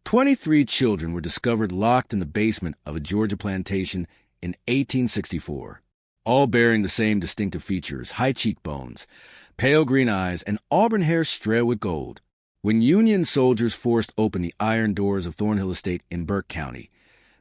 23 children were discovered locked in the basement of a Georgia plantation in 1864, all bearing the same distinctive features: high cheekbones, pale green eyes, and auburn hair streaked with gold. When Union soldiers forced open the iron doors of Thornhill Estate in Burke County,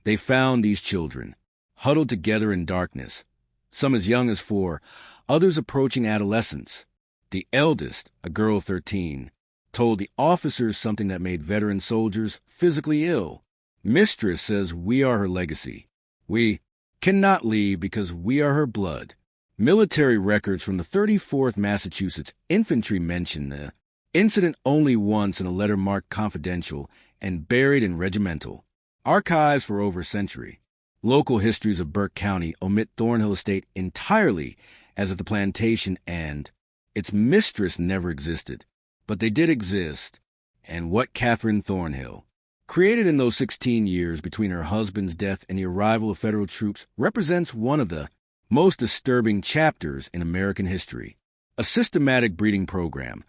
they found these children, huddled together in darkness, some as young as 4, others approaching adolescence. The eldest, a girl of 13, told the officers something that made veteran soldiers physically ill. Mistress says we are her legacy. We cannot leave because we are her blood. Military records from the 34th Massachusetts Infantry mention the incident only once in a letter marked confidential and buried in regimental archives for over a century. Local histories of Burke County omit Thornhill Estate entirely, as if the plantation and its mistress never existed. But they did exist, and what Catherine Thornhill created in those 16 years between her husband's death and the arrival of federal troops represents one of the most disturbing chapters in American history. A systematic breeding program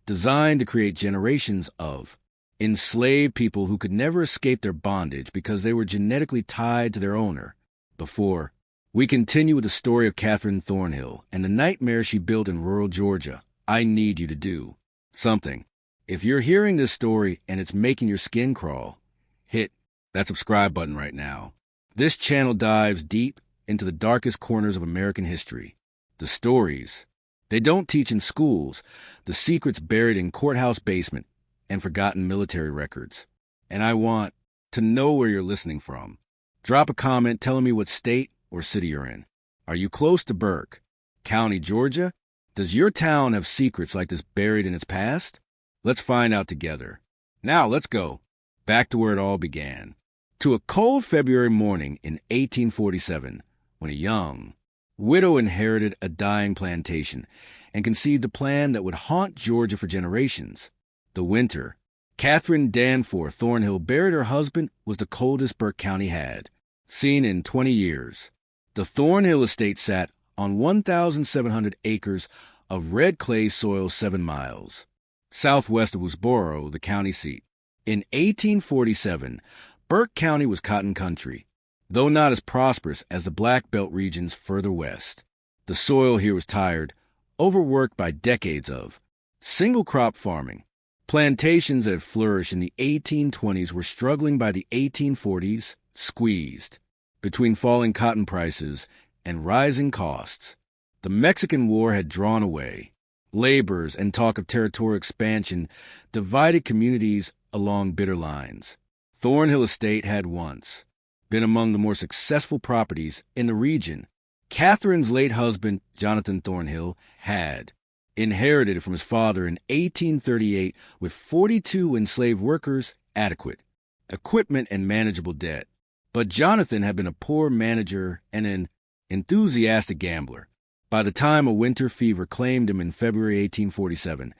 designed to create generations of enslaved people who could never escape their bondage because they were genetically tied to their owner. Before we continue with the story of Catherine Thornhill and the nightmare she built in rural Georgia, I need you to do something. If you're hearing this story and it's making your skin crawl, hit that subscribe button right now. This channel dives deep into the darkest corners of American history. The stories they don't teach in schools, the secrets buried in courthouse basement and forgotten military records. And I want to know where you're listening from. Drop a comment telling me what state or city you're in. Are you close to Burke County, Georgia? Does your town have secrets like this buried in its past? Let's find out together. Now let's go back to where it all began. To a cold February morning in 1847, when a young widow inherited a dying plantation and conceived a plan that would haunt Georgia for generations. The winter Catherine Danforth Thornhill buried her husband was the coldest Burke County had seen in 20 years. The Thornhill estate sat on 1,700 acres of red clay soil 7 miles southwest of Woodsboro, the county seat. In 1847, Burke County was cotton country, though not as prosperous as the Black Belt regions further west. The soil here was tired, overworked by decades of single-crop farming. Plantations that had flourished in the 1820s were struggling by the 1840s, squeezed between falling cotton prices and rising costs. The Mexican War had drawn away. Laborers and talk of territorial expansion divided communities along bitter lines. Thornhill Estate had once been among the more successful properties in the region. Catherine's late husband, Jonathan Thornhill, had inherited from his father in 1838 with 42 enslaved workers, adequate equipment, and manageable debt. But Jonathan had been a poor manager and an enthusiastic gambler. By the time a winter fever claimed him in February 1847,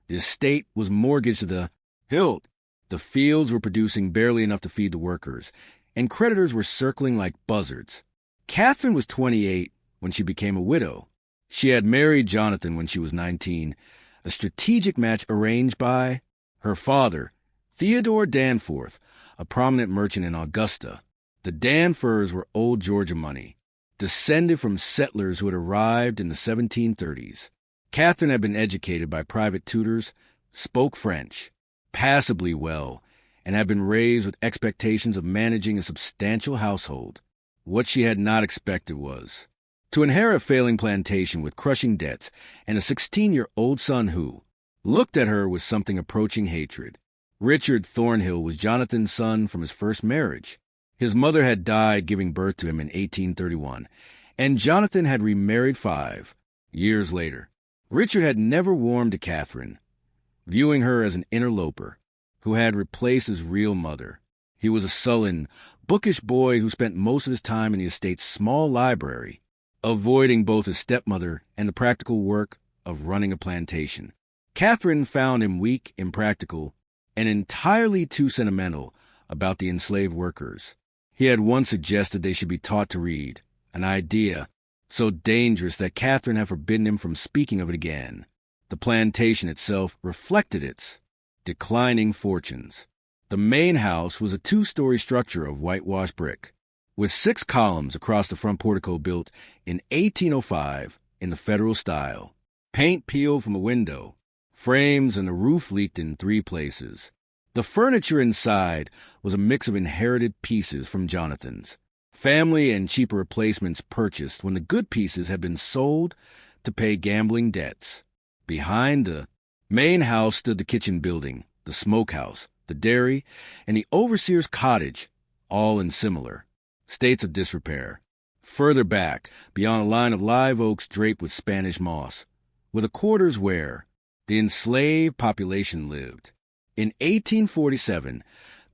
the estate was mortgaged to the hilt. The fields were producing barely enough to feed the workers, and creditors were circling like buzzards. Catherine was 28 when she became a widow. She had married Jonathan when she was 19, a strategic match arranged by her father, Theodore Danforth, a prominent merchant in Augusta. The Danforths were old Georgia money, descended from settlers who had arrived in the 1730s. Catherine had been educated by private tutors, spoke French passably well, and had been raised with expectations of managing a substantial household. What she had not expected was to inherit a failing plantation with crushing debts and a 16-year-old son who looked at her with something approaching hatred. Richard Thornhill was Jonathan's son from his first marriage. His mother had died giving birth to him in 1831, and Jonathan had remarried 5 years later. Richard had never warmed to Catherine, viewing her as an interloper who had replaced his real mother. He was a sullen, bookish boy who spent most of his time in the estate's small library, avoiding both his stepmother and the practical work of running a plantation. Catherine found him weak, impractical, and entirely too sentimental about the enslaved workers. He had once suggested they should be taught to read, an idea so dangerous that Catherine had forbidden him from speaking of it again. The plantation itself reflected its declining fortunes. The The main house was a two-story structure of whitewashed brick, with 6 columns across the front portico built in 1805 in the Federal style. Paint peeled from a window, frames and the roof leaked in 3 places. The furniture inside was a mix of inherited pieces from Jonathan's, family and cheaper replacements purchased when the good pieces had been sold to pay gambling debts. Behind the main house stood the kitchen building, the smokehouse, the dairy, and the overseer's cottage, all in similar states of disrepair. Further back, beyond a line of live oaks draped with Spanish moss, were the quarters where the enslaved population lived. In 1847,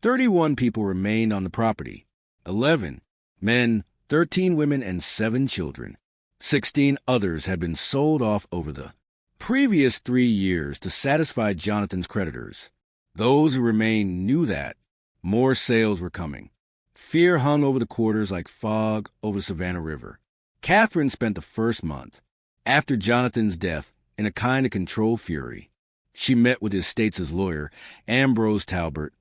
31 people remained on the property, 11 men, 13 women, and 7 children. 16 others had been sold off over the previous 3 years to satisfy Jonathan's creditors. Those who remained knew that more sales were coming. Fear hung over the quarters like fog over the Savannah River. Catherine spent the first month, after Jonathan's death, in a kind of controlled fury. She met with his estate's lawyer, Ambrose Talbot,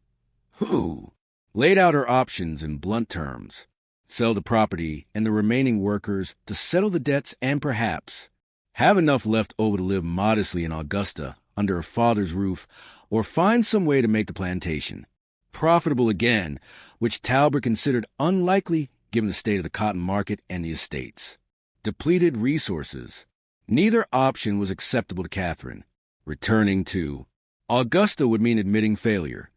who laid out her options in blunt terms: sell the property and the remaining workers to settle the debts and perhaps have enough left over to live modestly in Augusta under her father's roof, or find some way to make the plantation profitable again, which Talbot considered unlikely given the state of the cotton market and the estate's depleted resources. Neither option was acceptable to Catherine. Returning to Augusta would mean admitting failure,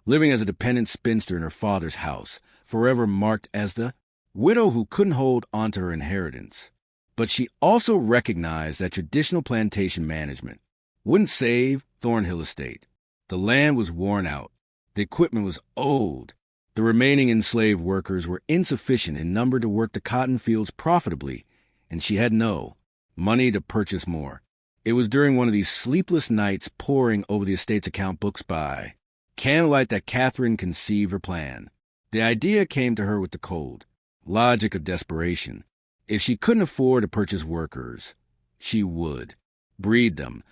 living as a dependent spinster in her father's house, forever marked as the widow who couldn't hold onto her inheritance. But she also recognized that traditional plantation management wouldn't save Thornhill Estate. The land was worn out. The equipment was old. The remaining enslaved workers were insufficient in number to work the cotton fields profitably, and she had no money to purchase more. It was during one of these sleepless nights poring over the estate's account books by candlelight that Catherine conceived her plan. The idea came to her with the cold logic of desperation. If she couldn't afford to purchase workers, she would breed them,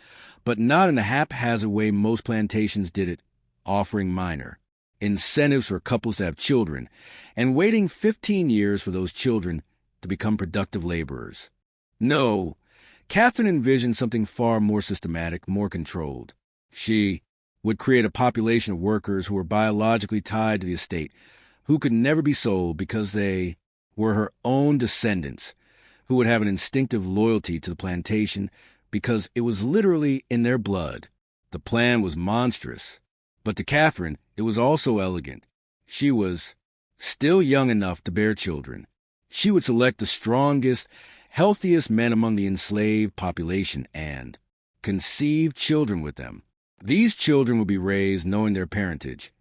but not in the haphazard way most plantations did it, offering minor incentives for couples to have children and waiting 15 years for those children to become productive laborers. No, Catherine envisioned something far more systematic, more controlled. She would create a population of workers who were biologically tied to the estate, who could never be sold because they were her own descendants, who would have an instinctive loyalty to the plantation because it was literally in their blood. The plan was monstrous, but to Catherine it was also elegant. She was still young enough to bear children. She would select the strongest, healthiest men among the enslaved population and conceive children with them. These children would be raised knowing their parentage,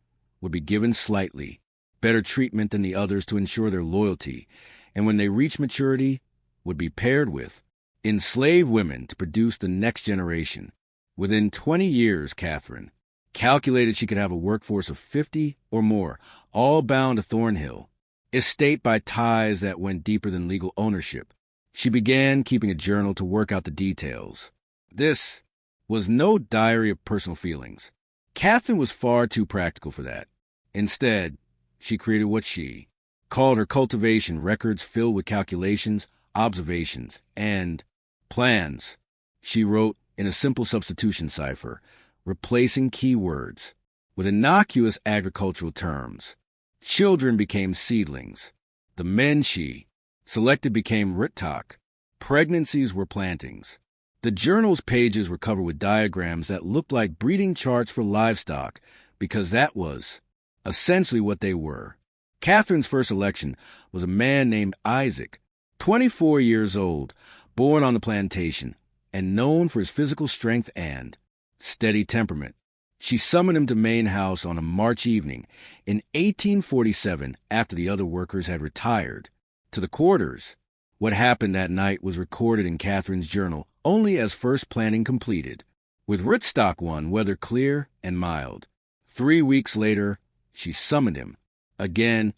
would be given slightly better treatment than the others to ensure their loyalty, and when they reached maturity, would be paired with enslaved women to produce the next generation. Within 20 years, Catherine calculated she could have a workforce of 50 or more, all bound to Thornhill Estate by ties that went deeper than legal ownership. She began keeping a journal to work out the details. This was no diary of personal feelings. Catherine was far too practical for that. Instead, she created what she called her cultivation records filled with calculations, observations, and plans. She wrote in a simple substitution cipher, replacing keywords with innocuous agricultural terms. Children became seedlings. The men she selected became ritok. Pregnancies were plantings. The journal's pages were covered with diagrams that looked like breeding charts for livestock, because that was essentially what they were. Catherine's first election was a man named Isaac, 24 years old, born on the plantation, and known for his physical strength and steady temperament. She summoned him to Main House on a March evening in 1847 after the other workers had retired to the quarters. What happened that night was recorded in Catherine's journal only as first planning completed, with rootstock one weather clear and mild. 3 weeks later, she summoned him again,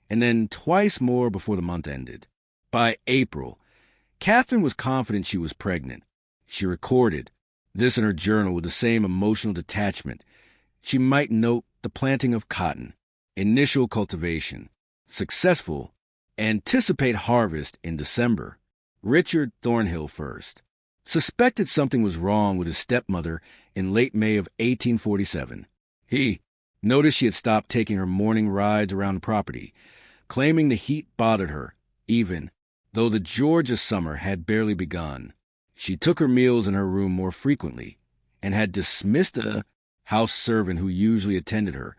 and then twice more before the month ended. By April, Catherine was confident she was pregnant. She recorded this in her journal with the same emotional detachment. She might note the planting of cotton. Initial cultivation. Successful. Anticipate harvest in December. Richard Thornhill first. Suspected something was wrong with his stepmother in late May of 1847. He noticed she had stopped taking her morning rides around the property, claiming the heat bothered her, even though the Georgia summer had barely begun. She took her meals in her room more frequently and had dismissed a house servant who usually attended her,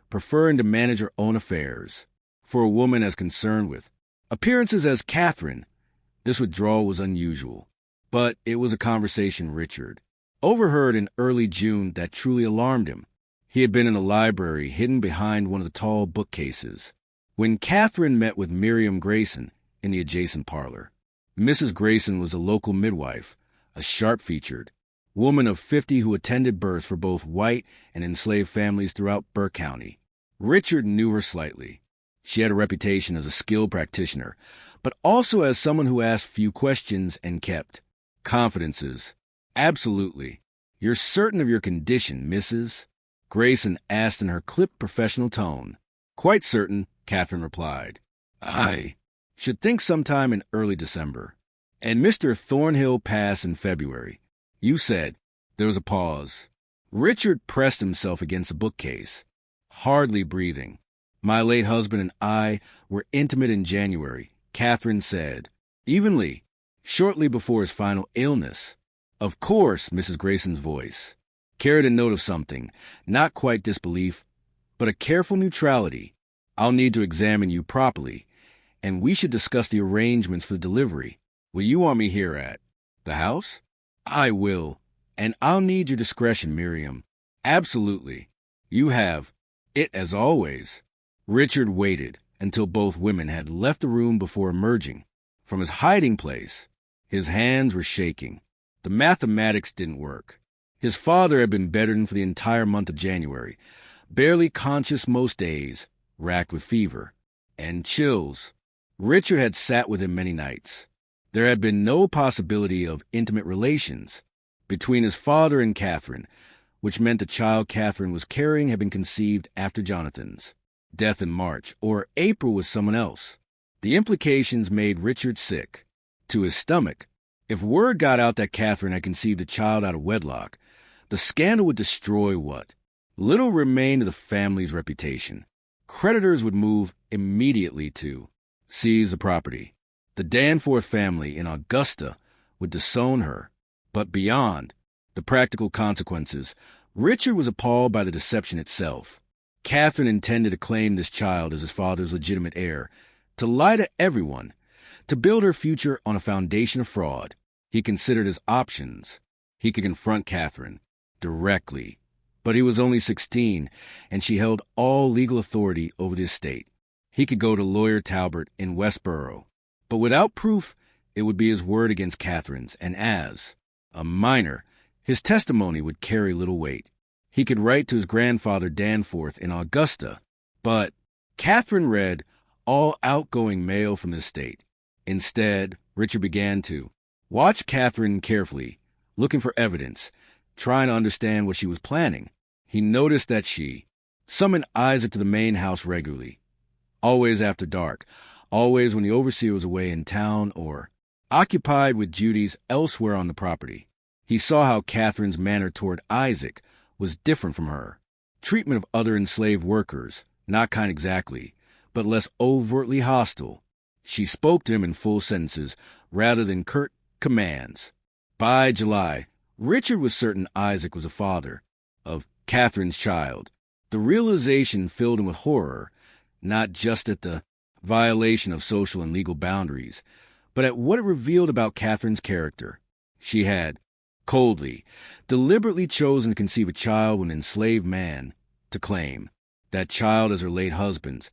preferring to manage her own affairs. For a woman as concerned with appearances as Catherine, this withdrawal was unusual. But it was a conversation Richard overheard in early June that truly alarmed him. He had been in a library hidden behind one of the tall bookcases when Catherine met with Miriam Grayson in the adjacent parlor. Mrs. Grayson was a local midwife, a sharp-featured woman of 50 who attended births for both white and enslaved families throughout Burke County. Richard knew her slightly. She had a reputation as a skilled practitioner, but also as someone who asked few questions and kept confidences. Absolutely. You're certain of your condition, Mrs.? Grayson asked in her clipped professional tone. Quite certain, Catherine replied. I should think sometime in early December. And Mr. Thornhill passed in February. You said. There was a pause. Richard pressed himself against the bookcase, hardly breathing. My late husband and I were intimate in January, Catherine said, evenly, shortly before his final illness. Of course, Mrs. Grayson's voice carried a note of something, not quite disbelief, but a careful neutrality. I'll need to examine you properly, and we should discuss the arrangements for the delivery. Will you want me here at the house? I will, and I'll need your discretion, Miriam. Absolutely. You have it as always. Richard waited until both women had left the room before emerging from his hiding place. His hands were shaking. The mathematics didn't work. His father had been bedridden for the entire month of January, barely conscious most days, racked with fever and chills. Richard had sat with him many nights. There had been no possibility of intimate relations between his father and Catherine, which meant the child Catherine was carrying had been conceived after Jonathan's death in March, or April with someone else. The implications made Richard sick to his stomach. If word got out that Catherine had conceived a child out of wedlock, the scandal would destroy what little remained of the family's reputation. Creditors would move immediately to seize the property. The Danforth family in Augusta would disown her. But beyond the practical consequences, Richard was appalled by the deception itself. Catherine intended to claim this child as his father's legitimate heir, to lie to everyone, to build her future on a foundation of fraud. He considered his options. He could confront Catherine directly, but he was only 16, and she held all legal authority over the estate. He could go to Lawyer Talbot in Westboro, but without proof, it would be his word against Catherine's, and as a minor, his testimony would carry little weight. He could write to his grandfather Danforth in Augusta, but Catherine read all outgoing mail from the estate. Instead, Richard began to watch Catherine carefully, looking for evidence, trying to understand what she was planning. He noticed that she summoned Isaac to the main house regularly, always after dark, always when the overseer was away in town or occupied with duties elsewhere on the property. He saw how Catherine's manner toward Isaac was different from her treatment of other enslaved workers, not kind exactly, but less overtly hostile. She spoke to him in full sentences rather than curt commands. By July, Richard was certain Isaac was the father of Catherine's child. The realization filled him with horror, not just at the violation of social and legal boundaries, but at what it revealed about Catherine's character. She had coldly, deliberately chosen to conceive a child with an enslaved man, to claim that child as her late husband's,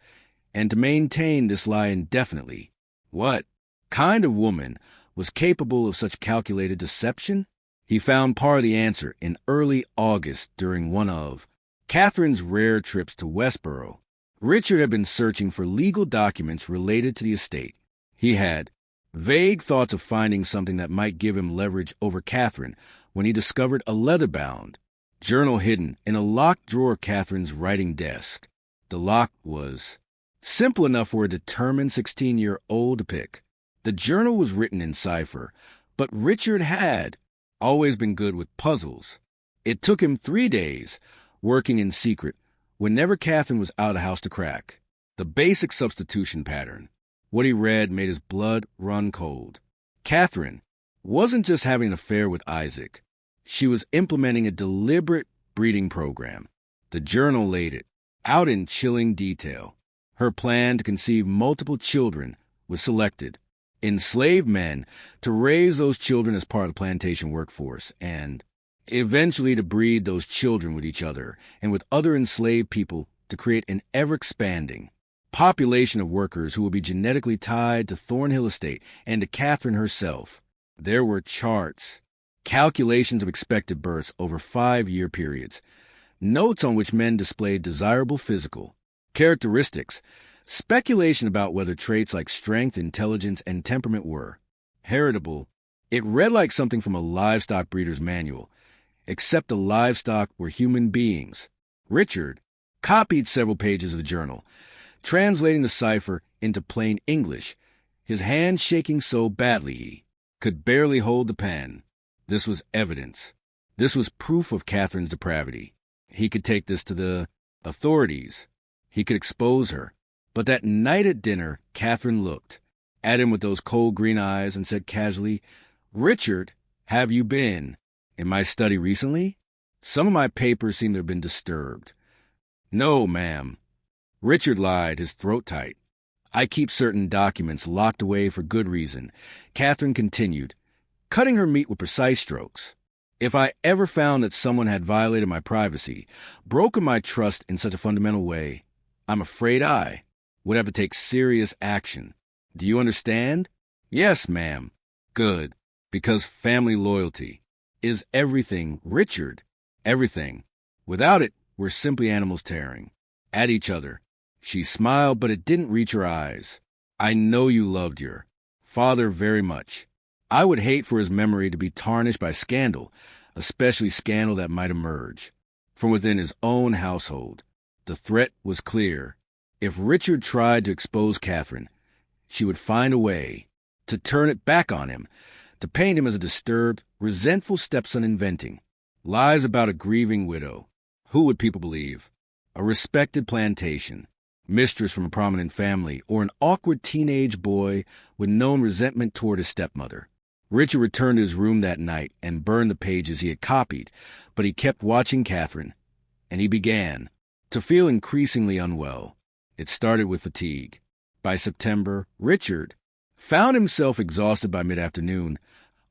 and to maintain this lie indefinitely. What kind of woman was capable of such calculated deception? He found part of the answer in early August during one of Catherine's rare trips to Westboro. Richard had been searching for legal documents related to the estate. He had vague thoughts of finding something that might give him leverage over Catherine when he discovered a leather-bound journal hidden in a locked drawer of Catherine's writing desk. The lock was simple enough for a determined 16-year-old to pick. The journal was written in cipher, but Richard had always been good with puzzles. It took him 3 days, working in secret, whenever Catherine was out of the house to crack the basic substitution pattern. What he read made his blood run cold. Catherine wasn't just having an affair with Isaac. She was implementing a deliberate breeding program. The journal laid it out in chilling detail. Her plan to conceive multiple children was selected. Enslaved men to raise those children as part of the plantation workforce, and eventually to breed those children with each other and with other enslaved people to create an ever-expanding population of workers who would be genetically tied to Thornhill Estate and to Catherine herself. There were charts, calculations of expected births over 5-year periods, notes on which men displayed desirable physical characteristics, speculation about whether traits like strength, intelligence, and temperament were heritable. It read like something from a livestock breeder's manual, except the livestock were human beings. Richard copied several pages of the journal, translating the cipher into plain English, his hand shaking so badly he could barely hold the pen. This was evidence. This was proof of Catherine's depravity. He could take this to the authorities. He could expose her. But that night at dinner, Catherine looked at him with those cold green eyes and said casually, "Richard, have you been in my study recently? Some of my papers seem to have been disturbed." "No, ma'am." Richard lied, his throat tight. "I keep certain documents locked away for good reason," Catherine continued, cutting her meat with precise strokes. "If I ever found that someone had violated my privacy, broken my trust in such a fundamental way, I'm afraid I would have to take serious action. Do you understand?" "Yes, ma'am." "Good, because family loyalty is everything, Richard. Everything. Without it, we're simply animals tearing at each other." She smiled, but it didn't reach her eyes. "I know you loved your father very much. I would hate for his memory to be tarnished by scandal, especially scandal that might emerge from within his own household." The threat was clear. If Richard tried to expose Catherine, she would find a way to turn it back on him, to paint him as a disturbed, resentful stepson inventing lies about a grieving widow. Who would people believe? A respected plantation mistress from a prominent family, or an awkward teenage boy with known resentment toward his stepmother? Richard returned to his room that night and burned the pages he had copied, but he kept watching Catherine, and he began to feel increasingly unwell. It started with fatigue. By September, Richard found himself exhausted by mid-afternoon,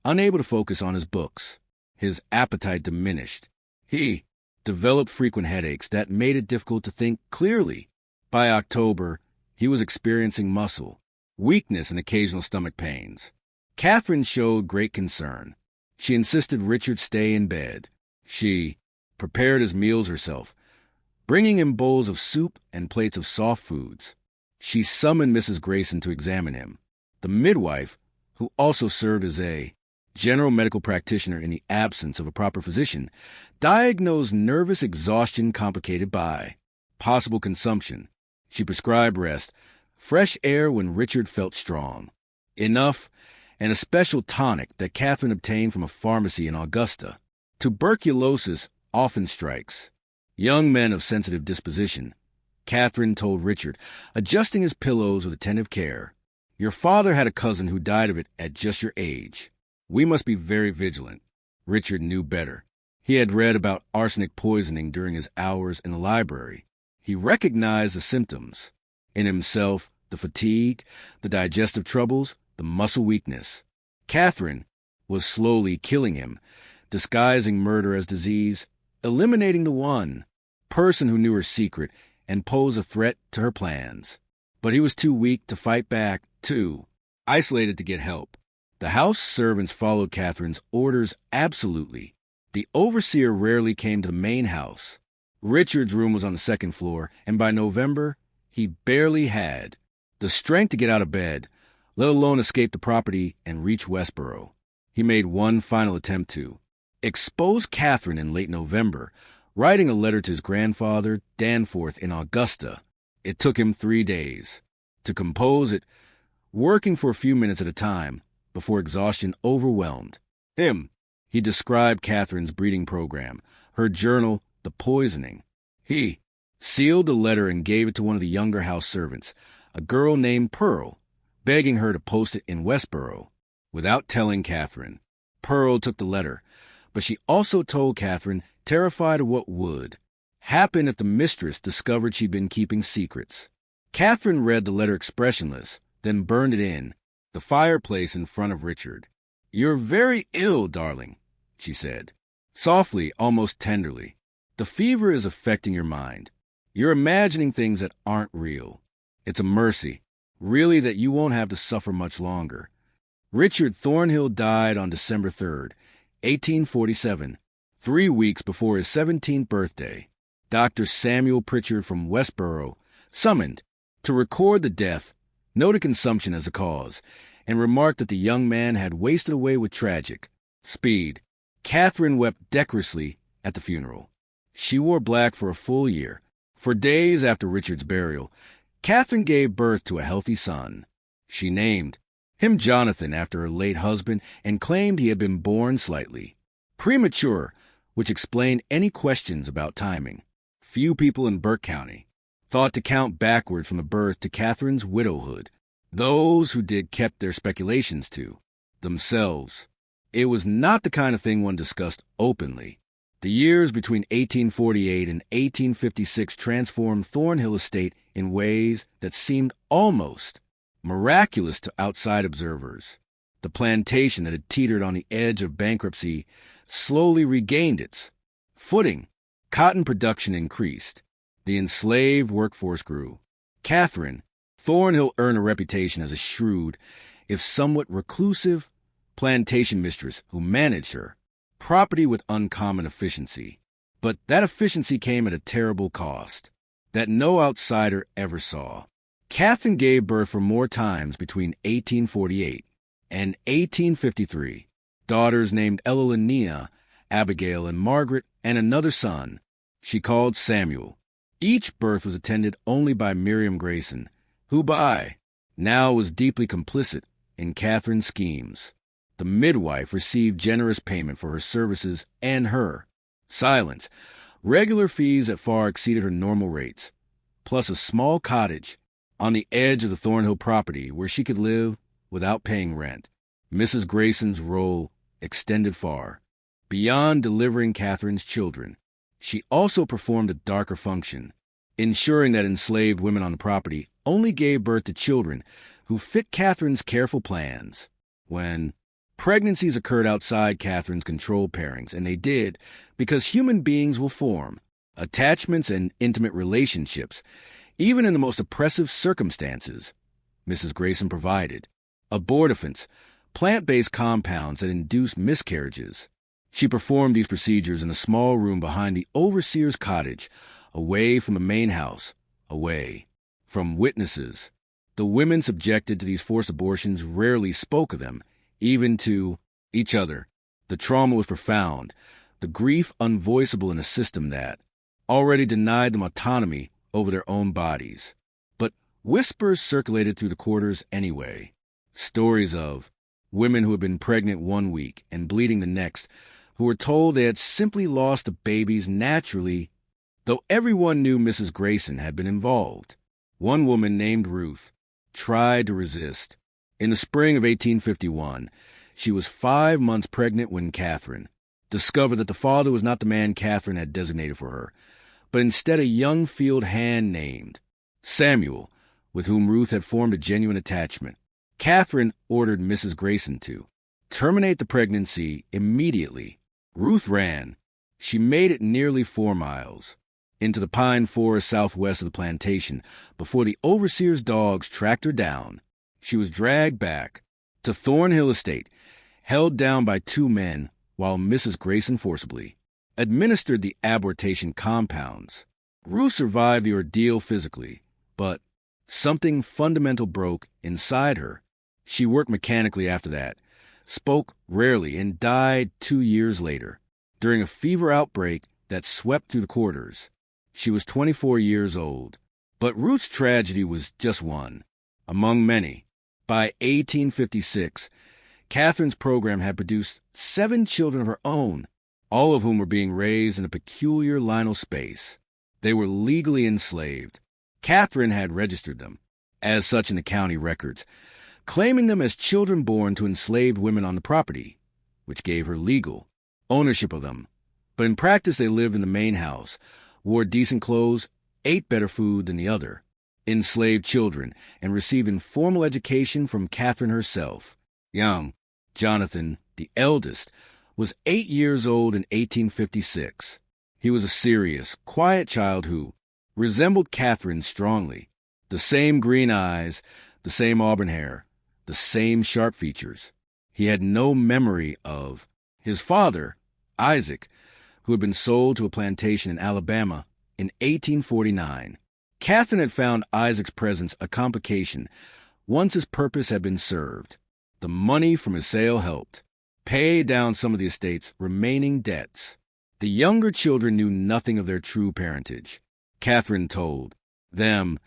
unable to focus on his books. His appetite diminished. He developed frequent headaches that made it difficult to think clearly. By October, he was experiencing muscle weakness and occasional stomach pains. Catherine showed great concern. She insisted Richard stay in bed. She prepared his meals herself, bringing him bowls of soup and plates of soft foods. She summoned Mrs. Grayson to examine him. The midwife, who also served as a general medical practitioner in the absence of a proper physician, diagnosed nervous exhaustion complicated by possible consumption. She prescribed rest, fresh air when Richard felt strong enough, and a special tonic that Catherine obtained from a pharmacy in Augusta. Tuberculosis often strikes young men of sensitive disposition, Catherine told Richard, adjusting his pillows with attentive care. "Your father had a cousin who died of it at just your age. We must be very vigilant." Richard knew better. He had read about arsenic poisoning during his hours in the library. He recognized the symptoms in himself: the fatigue, the digestive troubles, the muscle weakness. Catherine was slowly killing him, disguising murder as disease, eliminating the one person who knew her secret and posed a threat to her plans. But he was too weak to fight back, too isolated to get help. The house servants followed Catherine's orders absolutely. The overseer rarely came to the main house. Richard's room was on the second floor, and by November, he barely had the strength to get out of bed, let alone escape the property and reach Westboro. He made one final attempt to exposed Catherine in late November, writing a letter to his grandfather, Danforth, in Augusta. It took him 3 days to compose it, working for a few minutes at a time before exhaustion overwhelmed him. He described Catherine's breeding program, her journal, the poisoning. He sealed the letter and gave it to one of the younger house servants, a girl named Pearl, begging her to post it in Westboro without telling Catherine. Pearl took the letter, but she also told Catherine, terrified of what would happen if the mistress discovered she'd been keeping secrets. Catherine read the letter expressionless, then burned it in the fireplace in front of Richard. "You're very ill, darling," she said, softly, almost tenderly. "The fever is affecting your mind. You're imagining things that aren't real. It's a mercy, really, that you won't have to suffer much longer." Richard Thornhill died on December 3rd, 1847, 3 weeks before his 17th birthday. Dr. Samuel Pritchard from Westboro, summoned to record the death, noted consumption as a cause, and remarked that the young man had wasted away with tragic speed. Catherine wept decorously at the funeral. She wore black for a full year. For days after Richard's burial, Catherine gave birth to a healthy son. She named him Jonathan after her late husband and claimed he had been born slightly premature, which explained any questions about timing. Few people in Burke County thought to count backward from the birth to Catherine's widowhood. Those who did kept their speculations to themselves. It was not the kind of thing one discussed openly. The years between 1848 and 1856 transformed Thornhill Estate in ways that seemed almost miraculous to outside observers. The plantation that had teetered on the edge of bankruptcy slowly regained its footing. Cotton production increased. The enslaved workforce grew. Catherine Thornhill earned a reputation as a shrewd, if somewhat reclusive, plantation mistress who managed her property with uncommon efficiency. But that efficiency came at a terrible cost that no outsider ever saw. Catherine gave birth for more times between 1848 and 1853. Daughters named Ella Linnea, Abigail, and Margaret, and another son she called Samuel. Each birth was attended only by Miriam Grayson, who by now was deeply complicit in Catherine's schemes. The midwife received generous payment for her services and her silence, regular fees that far exceeded her normal rates, plus a small cottage on the edge of the Thornhill property where she could live without paying rent. Mrs. Grayson's role extended far beyond delivering Catherine's children. She also performed a darker function, ensuring that enslaved women on the property only gave birth to children who fit Catherine's careful plans. When pregnancies occurred outside Catherine's controlled pairings, and they did because human beings will form attachments and intimate relationships, even in the most oppressive circumstances, Mrs. Grayson provided abortifacts, plant-based compounds that induce miscarriages. She performed these procedures in a small room behind the overseer's cottage, away from the main house, away from witnesses. The women subjected to these forced abortions rarely spoke of them, even to each other. The trauma was profound, the grief unvoiceable in a system that already denied them autonomy over their own bodies. But whispers circulated through the quarters anyway. Stories of women who had been pregnant 1 week and bleeding the next, who were told they had simply lost the babies naturally, though everyone knew Mrs. Grayson had been involved. One woman named Ruth tried to resist. In the spring of 1851, she was 5 months pregnant when Catherine discovered that the father was not the man Catherine had designated for her, but instead a young field hand named Samuel, with whom Ruth had formed a genuine attachment. Catherine ordered Mrs. Grayson to terminate the pregnancy immediately. Ruth ran. She made it nearly 4 miles into the pine forest southwest of the plantation before the overseer's dogs tracked her down. She was dragged back to Thornhill Estate, held down by 2 men, while Mrs. Grayson forcibly administered the abortation compounds. Ruth survived the ordeal physically, but something fundamental broke inside her. She worked mechanically after that, spoke rarely, and died 2 years later. during a fever outbreak that swept through the quarters. She was 24 years old. But Ruth's tragedy was just one, among many. By 1856, Catherine's program had produced 7 children of her own, all of whom were being raised in a peculiar liminal space. They were legally enslaved. Catherine had registered them as such in the county records, claiming them as children born to enslaved women on the property, which gave her legal ownership of them. But in practice, they lived in the main house, wore decent clothes, ate better food than the other, enslaved children, and received informal education from Catherine herself. Young Jonathan, the eldest, was 8 years old in 1856. He was a serious, quiet child who resembled Catherine strongly. The same green eyes, the same auburn hair, the same sharp features. He had no memory of his father, Isaac, who had been sold to a plantation in Alabama in 1849. Catherine had found Isaac's presence a complication once his purpose had been served. The money from his sale helped pay down some of the estate's remaining debts. The younger children knew nothing of their true parentage. Catherine told them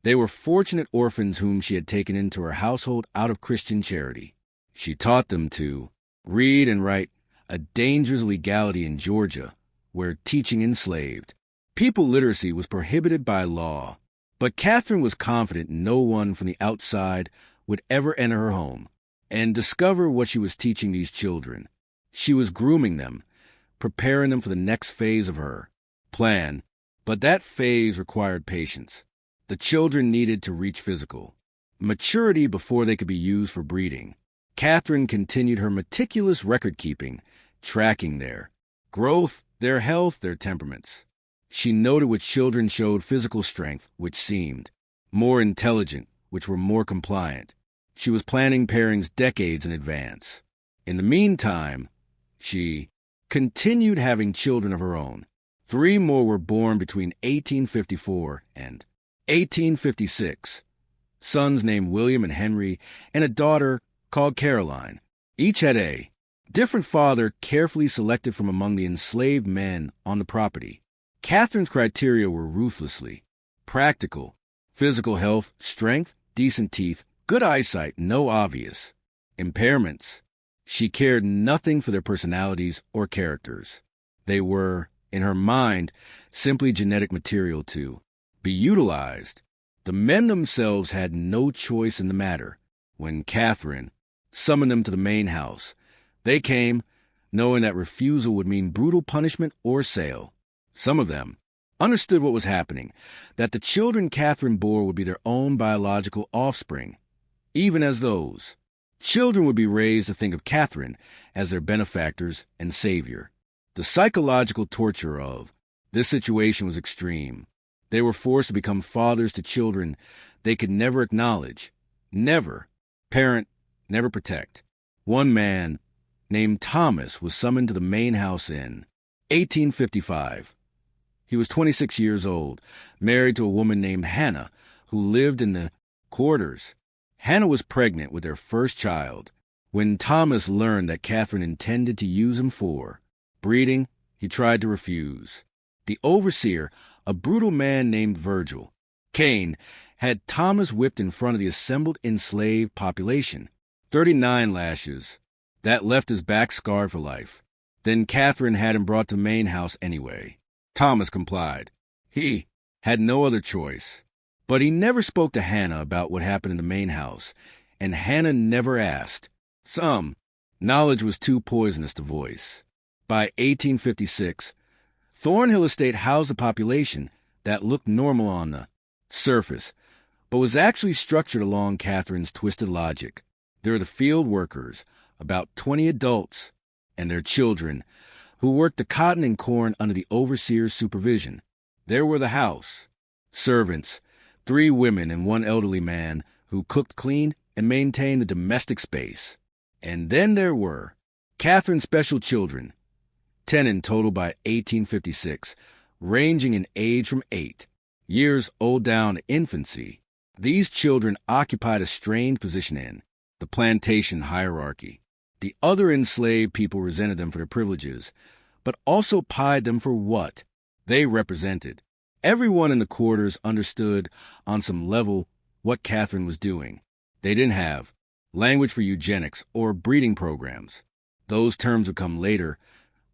they were fortunate orphans whom she had taken into her household out of Christian charity. She taught them to read and write, a dangerous legality in Georgia, where teaching enslaved. People literacy was prohibited by law. But Catherine was confident no one from the outside would ever enter her home and discover what she was teaching these children. She was grooming them, preparing them for the next phase of her plan. But that phase required patience. The children needed to reach physical maturity before they could be used for breeding. Catherine continued her meticulous record-keeping, tracking their growth, their health, their temperaments. She noted which children showed physical strength, which seemed more intelligent, which were more compliant. She was planning pairings decades in advance. In the meantime, she continued having children of her own. 3 more were born between 1854 and 1856. Sons named William and Henry, and a daughter called Caroline. Each had a different father carefully selected from among the enslaved men on the property. Catherine's criteria were ruthlessly practical: physical health, strength, decent teeth, good eyesight, no obvious impairments. She cared nothing for their personalities or characters. They were, in her mind, simply genetic material to be utilized. The men themselves had no choice in the matter. When Catherine summoned them to the main house, they came, knowing that refusal would mean brutal punishment or sale. Some of them understood what was happening, that the children Catherine bore would be their own biological offspring, even as those children would be raised to think of Catherine as their benefactors and savior. The psychological torture of this situation was extreme. They were forced to become fathers to children they could never acknowledge, never parent, never protect. One man named Thomas was summoned to the main house in 1855. He was 26 years old, married to a woman named Hannah, who lived in the quarters. Hannah was pregnant with their first child. When Thomas learned that Catherine intended to use him for breeding, he tried to refuse. The overseer, a brutal man named Virgil Kane, had Thomas whipped in front of the assembled enslaved population. 39 lashes. That left his back scarred for life. Then Catherine had him brought to the main house anyway. Thomas complied. He had no other choice. But he never spoke to Hannah about what happened in the main house, and Hannah never asked. Some knowledge was too poisonous to voice. By 1856, Thornhill Estate housed a population that looked normal on the surface, but was actually structured along Catherine's twisted logic. There were the field workers, about 20 adults, and their children, who worked the cotton and corn under the overseer's supervision. There were the house servants, 3 women and 1 elderly man who cooked, cleaned, and maintained the domestic space. And then there were Catherine's special children, 10 in total by 1856, ranging in age from 8 years old down to infancy. These children occupied a strange position in the plantation hierarchy. The other enslaved people resented them for their privileges, but also pied them for what they represented. Everyone in the quarters understood on some level what Catherine was doing. They didn't have language for eugenics or breeding programs. Those terms would come later,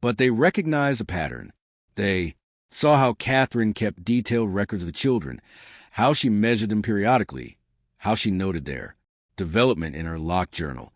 but they recognized a pattern. They saw how Catherine kept detailed records of the children, how she measured them periodically, how she noted their development in her locked journal,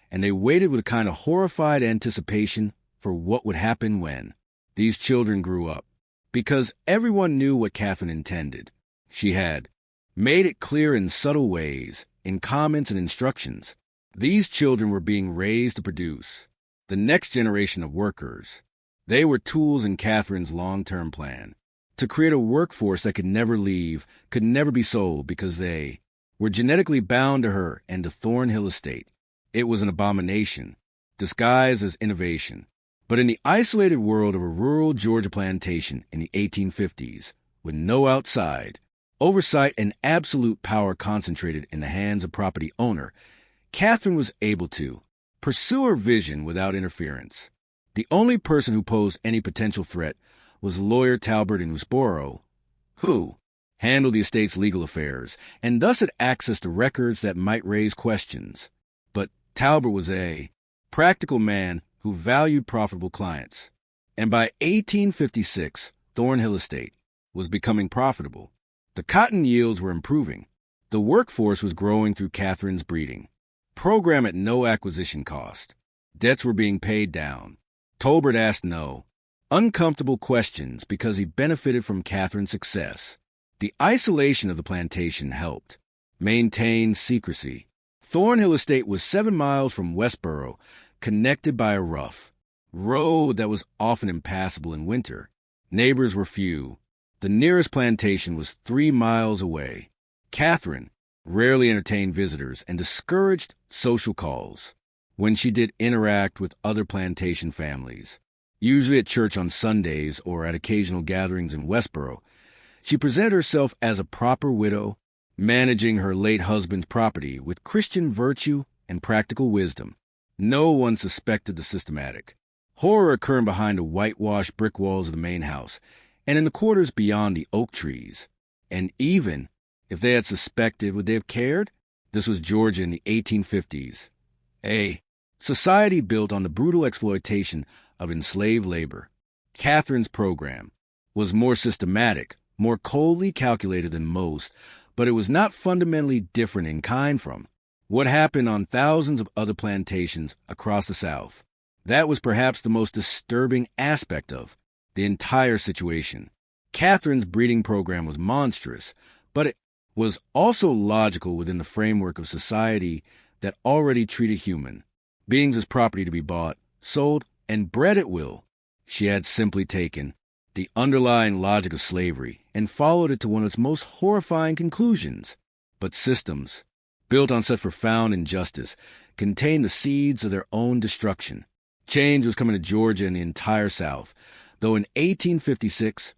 and they waited with a kind of horrified anticipation for what would happen when these children grew up. Because everyone knew what Catherine intended. She had made it clear in subtle ways, in comments and instructions. These children were being raised to produce the next generation of workers. They were tools in Catherine's long-term plan to create a workforce that could never leave, could never be sold, because they were genetically bound to her and to Thornhill Estate. It was an abomination, disguised as innovation. But in the isolated world of a rural Georgia plantation in the 1850s, with no outside oversight and absolute power concentrated in the hands of property owner, Catherine was able to pursue her vision without interference. The only person who posed any potential threat was lawyer Talbot in Westboro, who handled the estate's legal affairs and thus had access to records that might raise questions. But Talbot was a practical man who valued profitable clients, and by 1856, Thornhill Estate was becoming profitable. The cotton yields were improving. The workforce was growing through Catherine's breeding program at no acquisition cost. Debts were being paid down. Tolbert asked no uncomfortable questions because he benefited from Catherine's success. The isolation of the plantation helped maintain secrecy. Thornhill Estate was 7 miles from Westboro, connected by a rough road that was often impassable in winter. Neighbors were few. The nearest plantation was 3 miles away. Catherine rarely entertained visitors and discouraged social calls. When she did interact with other plantation families, usually at church on Sundays or at occasional gatherings in Westboro, she presented herself as a proper widow, managing her late husband's property with Christian virtue and practical wisdom. No one suspected the systematic horror occurring behind the whitewashed brick walls of the main house and in the quarters beyond the oak trees. And even if they had suspected, would they have cared? This was Georgia in the 1850s, a society built on the brutal exploitation of enslaved labor. Catherine's program was more systematic, more coldly calculated than most, but it was not fundamentally different in kind from what happened on thousands of other plantations across the South. That was perhaps the most disturbing aspect of the entire situation. Catherine's breeding program was monstrous, but it was also logical within the framework of society that already treated human beings as property to be bought, sold, and bred at will. She had simply taken the underlying logic of slavery and followed it to one of its most horrifying conclusions. But systems built on such profound injustice contained the seeds of their own destruction. Change was coming to Georgia and the entire South, though in 1856,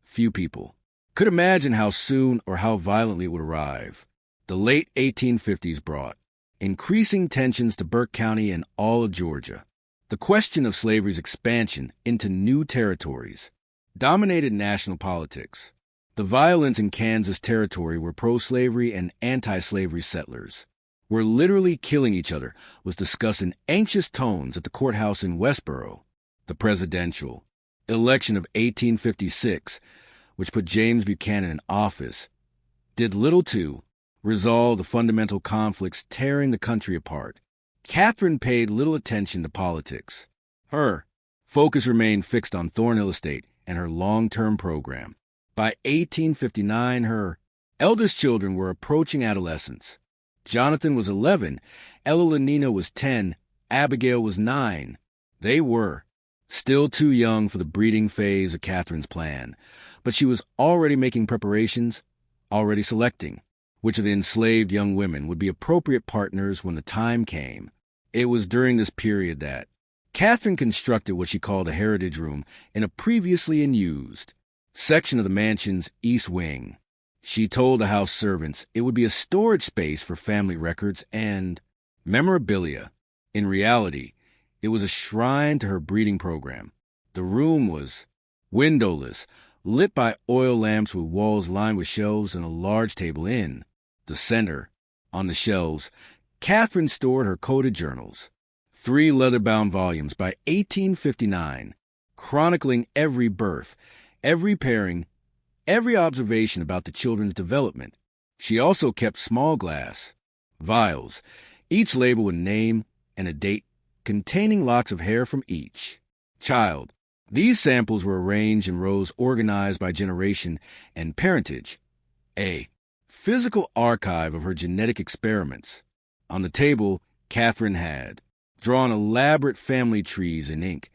few people could imagine how soon or how violently it would arrive. The late 1850s brought increasing tensions to Burke County and all of Georgia. The question of slavery's expansion into new territories dominated national politics. The violence in Kansas Territory, where pro-slavery and anti-slavery settlers were literally killing each other, was discussed in anxious tones at the courthouse in Westboro. The presidential election of 1856, which put James Buchanan in office, did little to resolve the fundamental conflicts tearing the country apart. Catherine paid little attention to politics. Her focus remained fixed on Thornhill Estate and her long-term program. By 1859, her eldest children were approaching adolescence. Jonathan was 11, Evelina was 10, Abigail was 9. They were still too young for the breeding phase of Catherine's plan, but she was already making preparations, already selecting which of the enslaved young women would be appropriate partners when the time came. It was during this period that Catherine constructed what she called a heritage room in a previously unused section of the mansion's east wing. She told the house servants it would be a storage space for family records and memorabilia. In reality, it was a shrine to her breeding program. The room was windowless, lit by oil lamps with walls lined with shelves and a large table in the center. On the shelves, Catherine stored her coded journals, 3 leather-bound volumes by 1859, chronicling every birth, every pairing, every observation about the children's development. She also kept small glass vials, each labeled with a name and a date, containing locks of hair from each child. These samples were arranged in rows organized by generation and parentage, a physical archive of her genetic experiments. On the table, Catherine had drawn elaborate family trees in ink,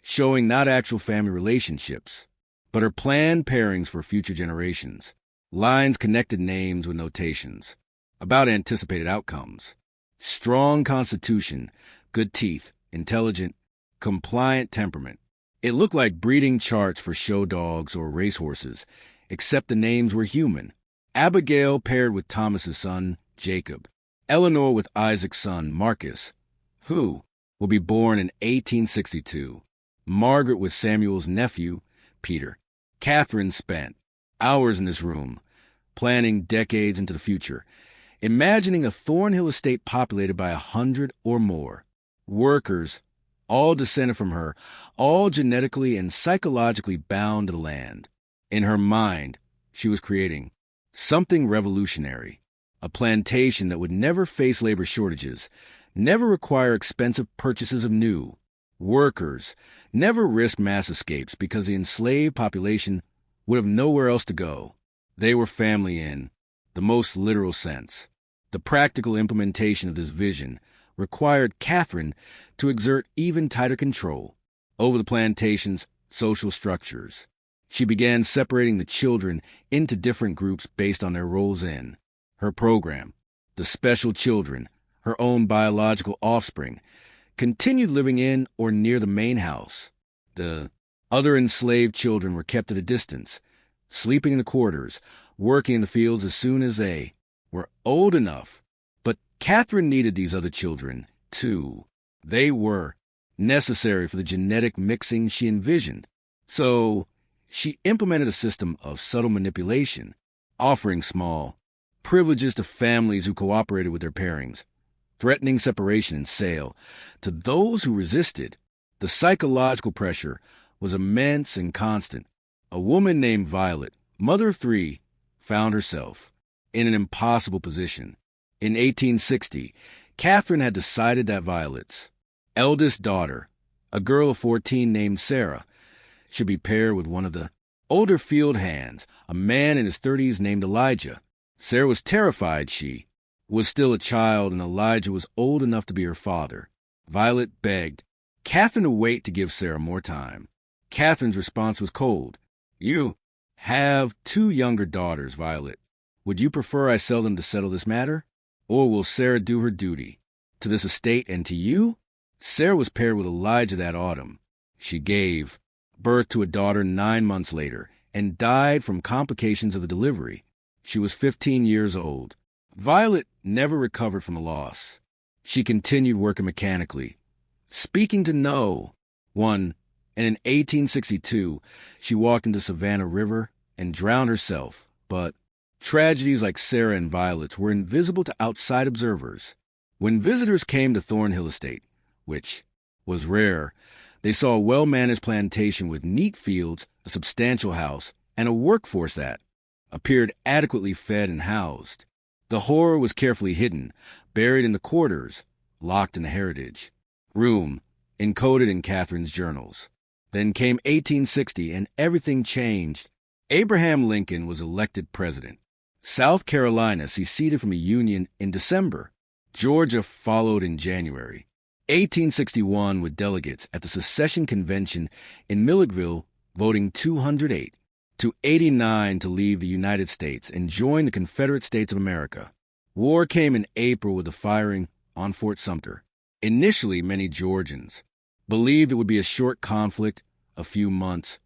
showing not actual family relationships, but her planned pairings for future generations. Lines connected names with notations about anticipated outcomes. Strong constitution, good teeth, intelligent, compliant temperament. It looked like breeding charts for show dogs or racehorses, except the names were human. Abigail paired with Thomas's son, Jacob. Eleanor with Isaac's son, Marcus, who will be born in 1862. Margaret with Samuel's nephew, Peter. Catherine spent hours in this room, planning decades into the future, imagining a Thornhill estate populated by 100 or more workers, all descended from her, all genetically and psychologically bound to the land. In her mind, she was creating something revolutionary, a plantation that would never face labor shortages, never require expensive purchases of new workers, never risk mass escapes because the enslaved population would have nowhere else to go. They were family in the most literal sense. The practical implementation of this vision required Catherine to exert even tighter control over the plantation's social structures. She began separating the children into different groups based on their roles in her program. The special children, her own biological offspring, continued living in or near the main house. The other enslaved children were kept at a distance, sleeping in the quarters, working in the fields as soon as they were old enough. But Catherine needed these other children, too. They were necessary for the genetic mixing she envisioned. So she implemented a system of subtle manipulation, offering small privileges to families who cooperated with their pairings, threatening separation and sale. To those who resisted, the psychological pressure was immense and constant. A woman named Violet, mother of 3, found herself in an impossible position. In 1860, Catherine had decided that Violet's eldest daughter, a girl of 14 named Sarah, should be paired with one of the older field hands, a man in his 30s named Elijah. Sarah was terrified she was still a child and Elijah was old enough to be her father. Violet begged Catherine to wait to give Sarah more time. Catherine's response was cold. "You have 2 younger daughters, Violet. Would you prefer I sell them to settle this matter? Or will Sarah do her duty to this estate and to you?" Sarah was paired with Elijah that autumn. She gave birth to a daughter 9 months later and died from complications of the delivery. She was 15 years old. Violet never recovered from the loss. She continued working mechanically, speaking to no one, and in 1862, she walked into Savannah River and drowned herself. But tragedies like Sarah and Violet's were invisible to outside observers. When visitors came to Thornhill Estate, which was rare, they saw a well-managed plantation with neat fields, a substantial house, and a workforce that appeared adequately fed and housed. The horror was carefully hidden, buried in the quarters, locked in the heritage room, encoded in Catherine's journals. Then came 1860, and everything changed. Abraham Lincoln was elected president. South Carolina seceded from the Union in December. Georgia followed in January. 1861, with delegates at the secession convention in Milledgeville voting 208 to 89 to leave the United States and join the Confederate States of America. War came in April with the firing on Fort Sumter. Initially, many Georgians believed it would be a short conflict, a few months,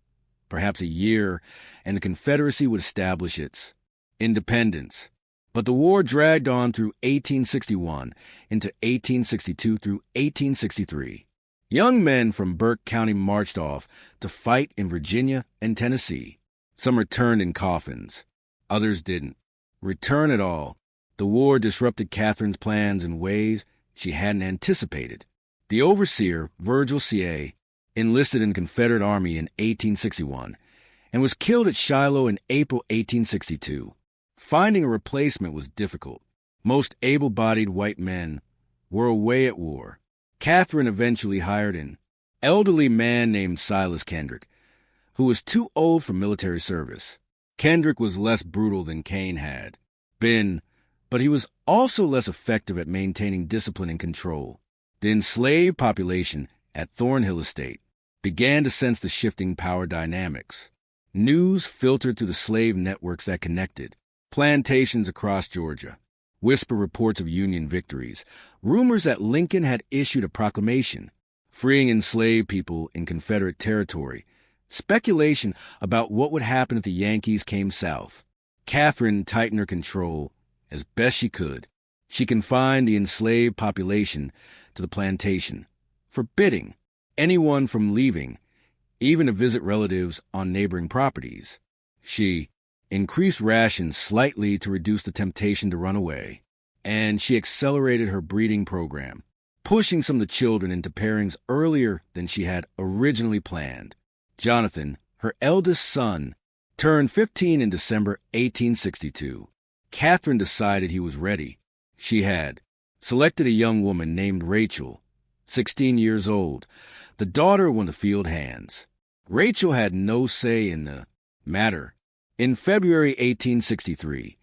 perhaps a year, and the Confederacy would establish its independence. But the war dragged on through 1861 into 1862 through 1863. Young men from Burke County marched off to fight in Virginia and Tennessee. Some returned in coffins. Others didn't return at all. The war disrupted Catherine's plans in ways she hadn't anticipated. The overseer, Virgil C.A., enlisted in the Confederate Army in 1861 and was killed at Shiloh in April 1862. Finding a replacement was difficult. Most able-bodied white men were away at war. Catherine eventually hired an elderly man named Silas Kendrick, who was too old for military service. Kendrick was less brutal than Cain had been, but he was also less effective at maintaining discipline and control. The enslaved population at Thornhill Estate began to sense the shifting power dynamics. News filtered through the slave networks that connected plantations across Georgia. Whisper reports of Union victories, rumors that Lincoln had issued a proclamation freeing enslaved people in Confederate territory, speculation about what would happen if the Yankees came south. Catherine tightened her control as best she could. She confined the enslaved population to the plantation, forbidding anyone from leaving, even to visit relatives on neighboring properties. She increased rations slightly to reduce the temptation to run away, and she accelerated her breeding program, pushing some of the children into pairings earlier than she had originally planned. Jonathan, her eldest son, turned 15 in December 1862. Catherine decided he was ready. She had selected a young woman named Rachel, 16 years old, the daughter of one of the field hands. Rachel had no say in the matter. In February 1863,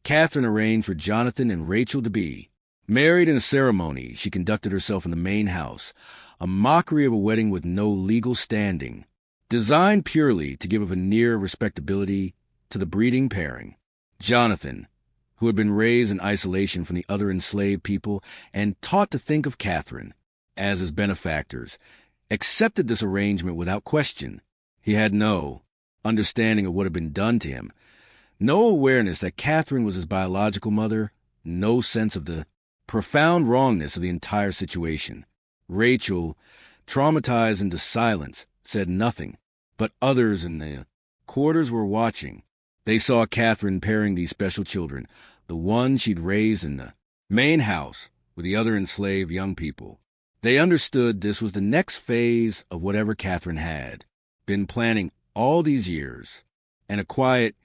Catherine arranged for Jonathan and Rachel to be married. In a ceremony she conducted herself in the main house, a mockery of a wedding with no legal standing, designed purely to give a veneer of respectability to the breeding pairing. Jonathan, who had been raised in isolation from the other enslaved people and taught to think of Catherine as his benefactors, accepted this arrangement without question. He had no understanding of what had been done to him, no awareness that Catherine was his biological mother, no sense of the profound wrongness of the entire situation. Rachel, traumatized into silence, said nothing, but others in the quarters were watching. They saw Catherine pairing these special children, the ones she'd raised in the main house, with the other enslaved young people. They understood this was the next phase of whatever Catherine had been planning all these years, and a quiet,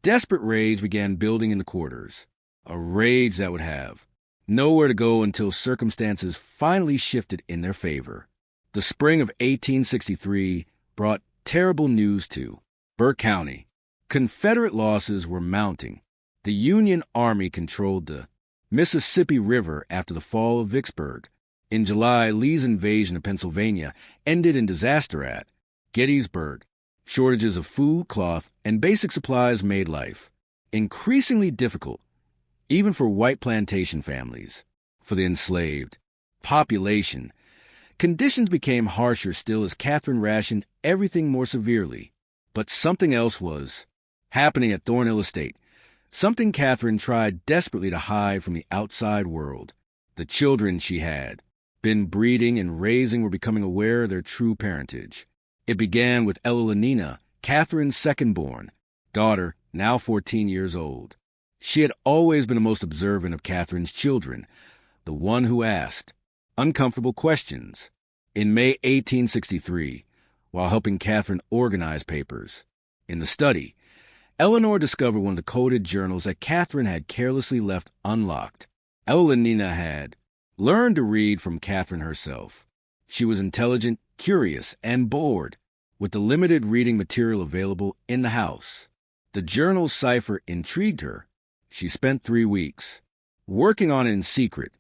desperate rage began building in the quarters, a rage that would have nowhere to go until circumstances finally shifted in their favor. The spring of 1863 brought terrible news to Burke County. Confederate losses were mounting. The Union Army controlled the Mississippi River after the fall of Vicksburg. In July, Lee's invasion of Pennsylvania ended in disaster at Gettysburg. Shortages of food, cloth, and basic supplies made life increasingly difficult, even for white plantation families. For the enslaved population, conditions became harsher still as Catherine rationed everything more severely. But something else was happening at Thornhill Estate, something Catherine tried desperately to hide from the outside world. The children she had been breeding and raising were becoming aware of their true parentage. It began with Evelina, Catherine's second-born daughter, now 14 years old. She had always been the most observant of Catherine's children, the one who asked uncomfortable questions. In May 1863, while helping Catherine organize papers in the study, Eleanor discovered one of the coded journals that Catherine had carelessly left unlocked. Evelina had learned to read from Catherine herself. She was intelligent, curious, and bored with the limited reading material available in the house. The journal's cipher intrigued her. She spent 3 weeks working on it in secret,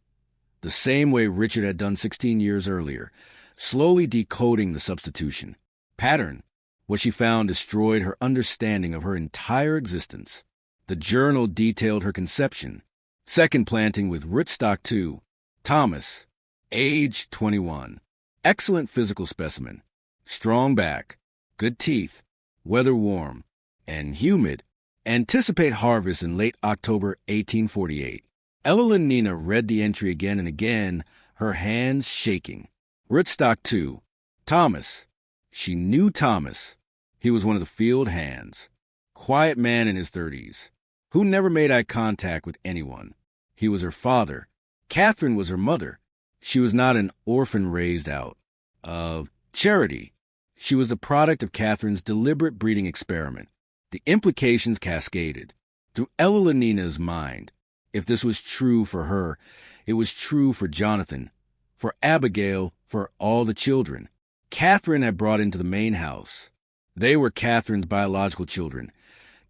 the same way Richard had done 16 years earlier, slowly decoding the substitution pattern. What she found destroyed her understanding of her entire existence. The journal detailed her conception, second planting with rootstock 2, Thomas, age 21. Excellent physical specimen, strong back, good teeth, weather warm, and humid. Anticipate harvest in late October 1848. Evelina read the entry again and again, her hands shaking. Rootstock 2. Thomas. She knew Thomas. He was one of the field hands. Quiet man in his 30s, who never made eye contact with anyone. He was her father. Catherine was her mother. She was not an orphan raised out of charity. She was the product of Catherine's deliberate breeding experiment. The implications cascaded through Evelynina's mind. If this was true for her, it was true for Jonathan, for Abigail, for all the children Catherine had brought into the main house. They were Catherine's biological children,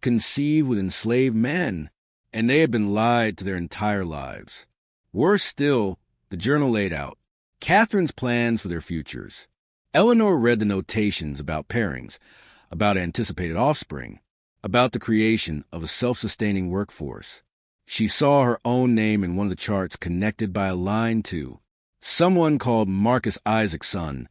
conceived with enslaved men, and they had been lied to their entire lives. Worse still, the journal laid out Catherine's plans for their futures. Eleanor read the notations about pairings, about anticipated offspring, about the creation of a self-sustaining workforce. She saw her own name in one of the charts connected by a line to someone called Marcus Isaac's son,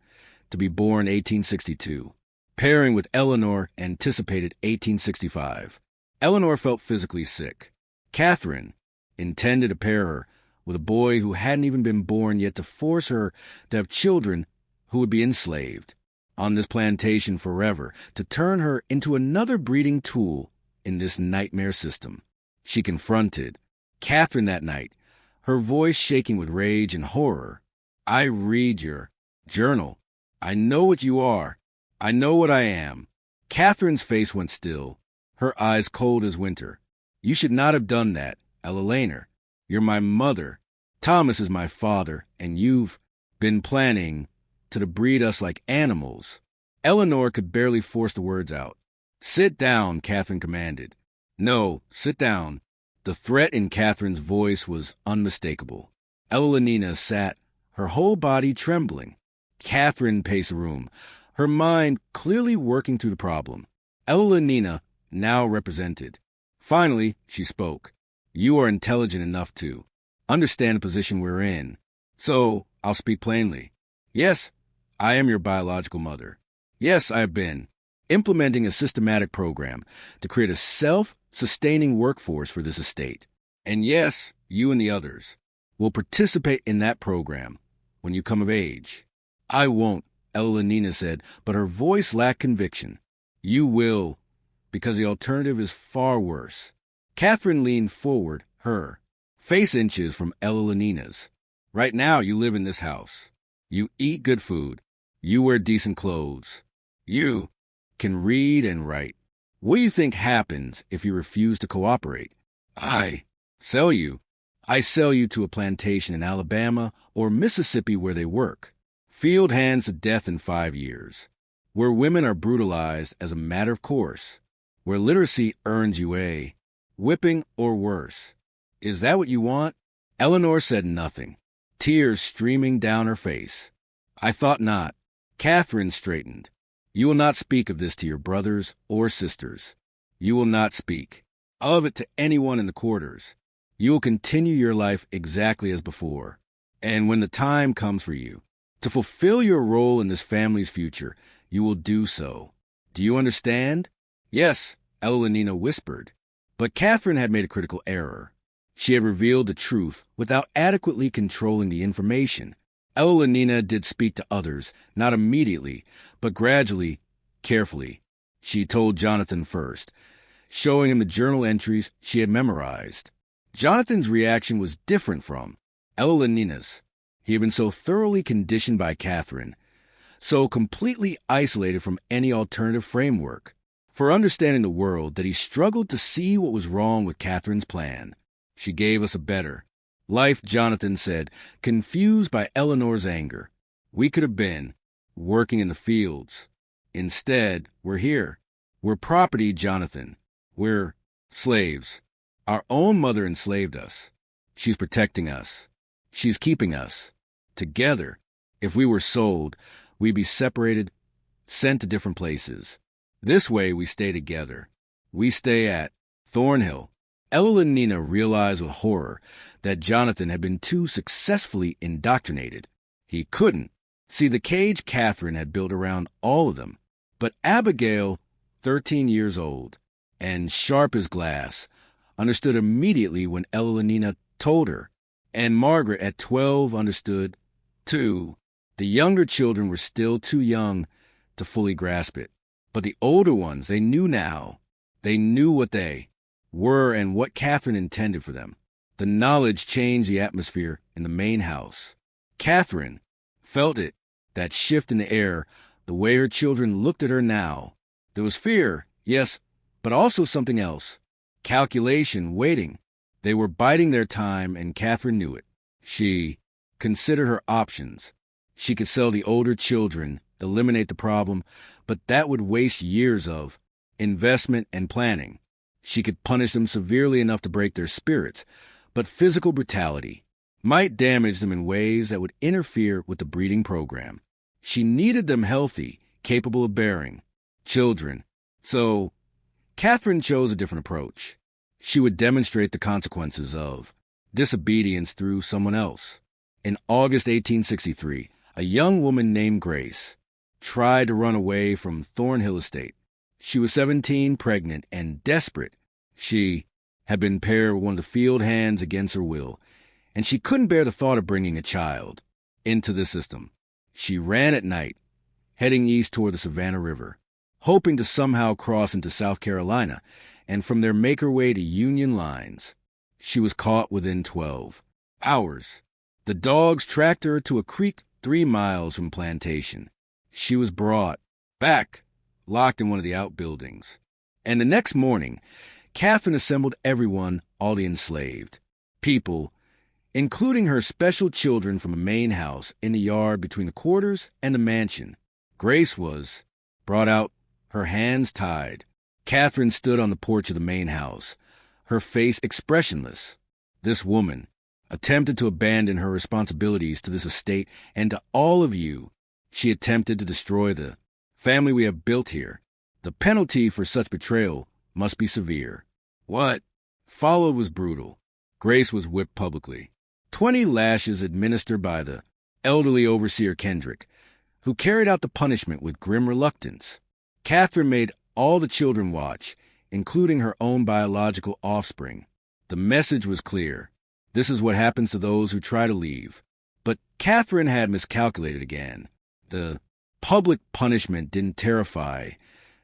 to be born 1862. Pairing with Eleanor anticipated 1865. Eleanor felt physically sick. Catherine intended to pair her with a boy who hadn't even been born yet to force her to have children who would be enslaved on this plantation forever, to turn her into another breeding tool in this nightmare system. She confronted Catherine that night, her voice shaking with rage and horror. I read your journal. I know what you are. I know what I am. Catherine's face went still, her eyes cold as winter. You should not have done that, Elena. You're my mother. Thomas is my father, and you've been planning to breed us like animals. Eleanor could barely force the words out. Sit down, Catherine commanded. No, sit down. The threat in Catherine's voice was unmistakable. Evelynina sat, her whole body trembling. Catherine paced the room, her mind clearly working through the problem. Evelynina now represented. Finally, she spoke. You are intelligent enough to understand the position we're in. So, I'll speak plainly. Yes, I am your biological mother. Yes, I have been implementing a systematic program to create a self-sustaining workforce for this estate. And yes, you and the others will participate in that program when you come of age. I won't, Evelynina said, but her voice lacked conviction. You will, because the alternative is far worse. Catherine leaned forward, her face inches from Evelynina's. Right now, you live in this house. You eat good food. You wear decent clothes. You can read and write. What do you think happens if you refuse to cooperate? I sell you. I sell you to a plantation in Alabama or Mississippi where they work. Field hands to death in 5 years. Where women are brutalized as a matter of course. Where literacy earns you a whipping or worse. Is that what you want? Eleanor said nothing, tears streaming down her face. I thought not. Catherine straightened. You will not speak of this to your brothers or sisters. You will not speak of it to anyone in the quarters. You will continue your life exactly as before. And when the time comes for you to fulfill your role in this family's future, you will do so. Do you understand? Yes, Evelynina whispered. But Catherine had made a critical error. She had revealed the truth without adequately controlling the information. Evelynina did speak to others, not immediately, but gradually, carefully. She told Jonathan first, showing him the journal entries she had memorized. Jonathan's reaction was different from Evelynina's. He had been so thoroughly conditioned by Catherine, so completely isolated from any alternative framework for understanding the world, that he struggled to see what was wrong with Catherine's plan. She gave us a better life, Jonathan said, confused by Eleanor's anger. We could have been working in the fields. Instead, we're here. We're property, Jonathan. We're slaves. Our own mother enslaved us. She's protecting us. She's keeping us together. If we were sold, we'd be separated, sent to different places. This way, we stay together. We stay at Thornhill. Evelynina realized with horror that Jonathan had been too successfully indoctrinated. He couldn't see the cage Catherine had built around all of them. But Abigail, 13 years old, and sharp as glass, understood immediately when Evelynina told her, and Margaret at 12 understood, too. The younger children were still too young to fully grasp it. But the older ones, they knew now. They knew what they were and what Catherine intended for them. The knowledge changed the atmosphere in the main house. Catherine felt it, that shift in the air, the way her children looked at her now. There was fear, yes, but also something else. Calculation, waiting. They were biding their time, and Catherine knew it. She considered her options. She could sell the older children, eliminate the problem, but that would waste years of investment and planning. She could punish them severely enough to break their spirits, but physical brutality might damage them in ways that would interfere with the breeding program. She needed them healthy, capable of bearing children. So, Catherine chose a different approach. She would demonstrate the consequences of disobedience through someone else. In August 1863, a young woman named Grace tried to run away from Thornhill Estate. She was 17, pregnant, and desperate. She had been paired with one of the field hands against her will, and she couldn't bear the thought of bringing a child into the system. She ran at night, heading east toward the Savannah River, hoping to somehow cross into South Carolina and from there make her way to Union lines. She was caught within 12 hours. The dogs tracked her to a creek 3 miles from Plantation. She was brought back, locked in one of the outbuildings. And the next morning, Catherine assembled everyone, all the enslaved people, including her special children from a main house in the yard between the quarters and the mansion. Grace was brought out, her hands tied. Catherine stood on the porch of the main house, her face expressionless. This woman attempted to abandon her responsibilities to this estate and to all of you. She attempted to destroy the family we have built here. The penalty for such betrayal must be severe. What followed was brutal. Grace was whipped publicly. 20 lashes administered by the elderly overseer Kendrick, who carried out the punishment with grim reluctance. Catherine made all the children watch, including her own biological offspring. The message was clear. This is what happens to those who try to leave. But Catherine had miscalculated again. The public punishment didn't terrify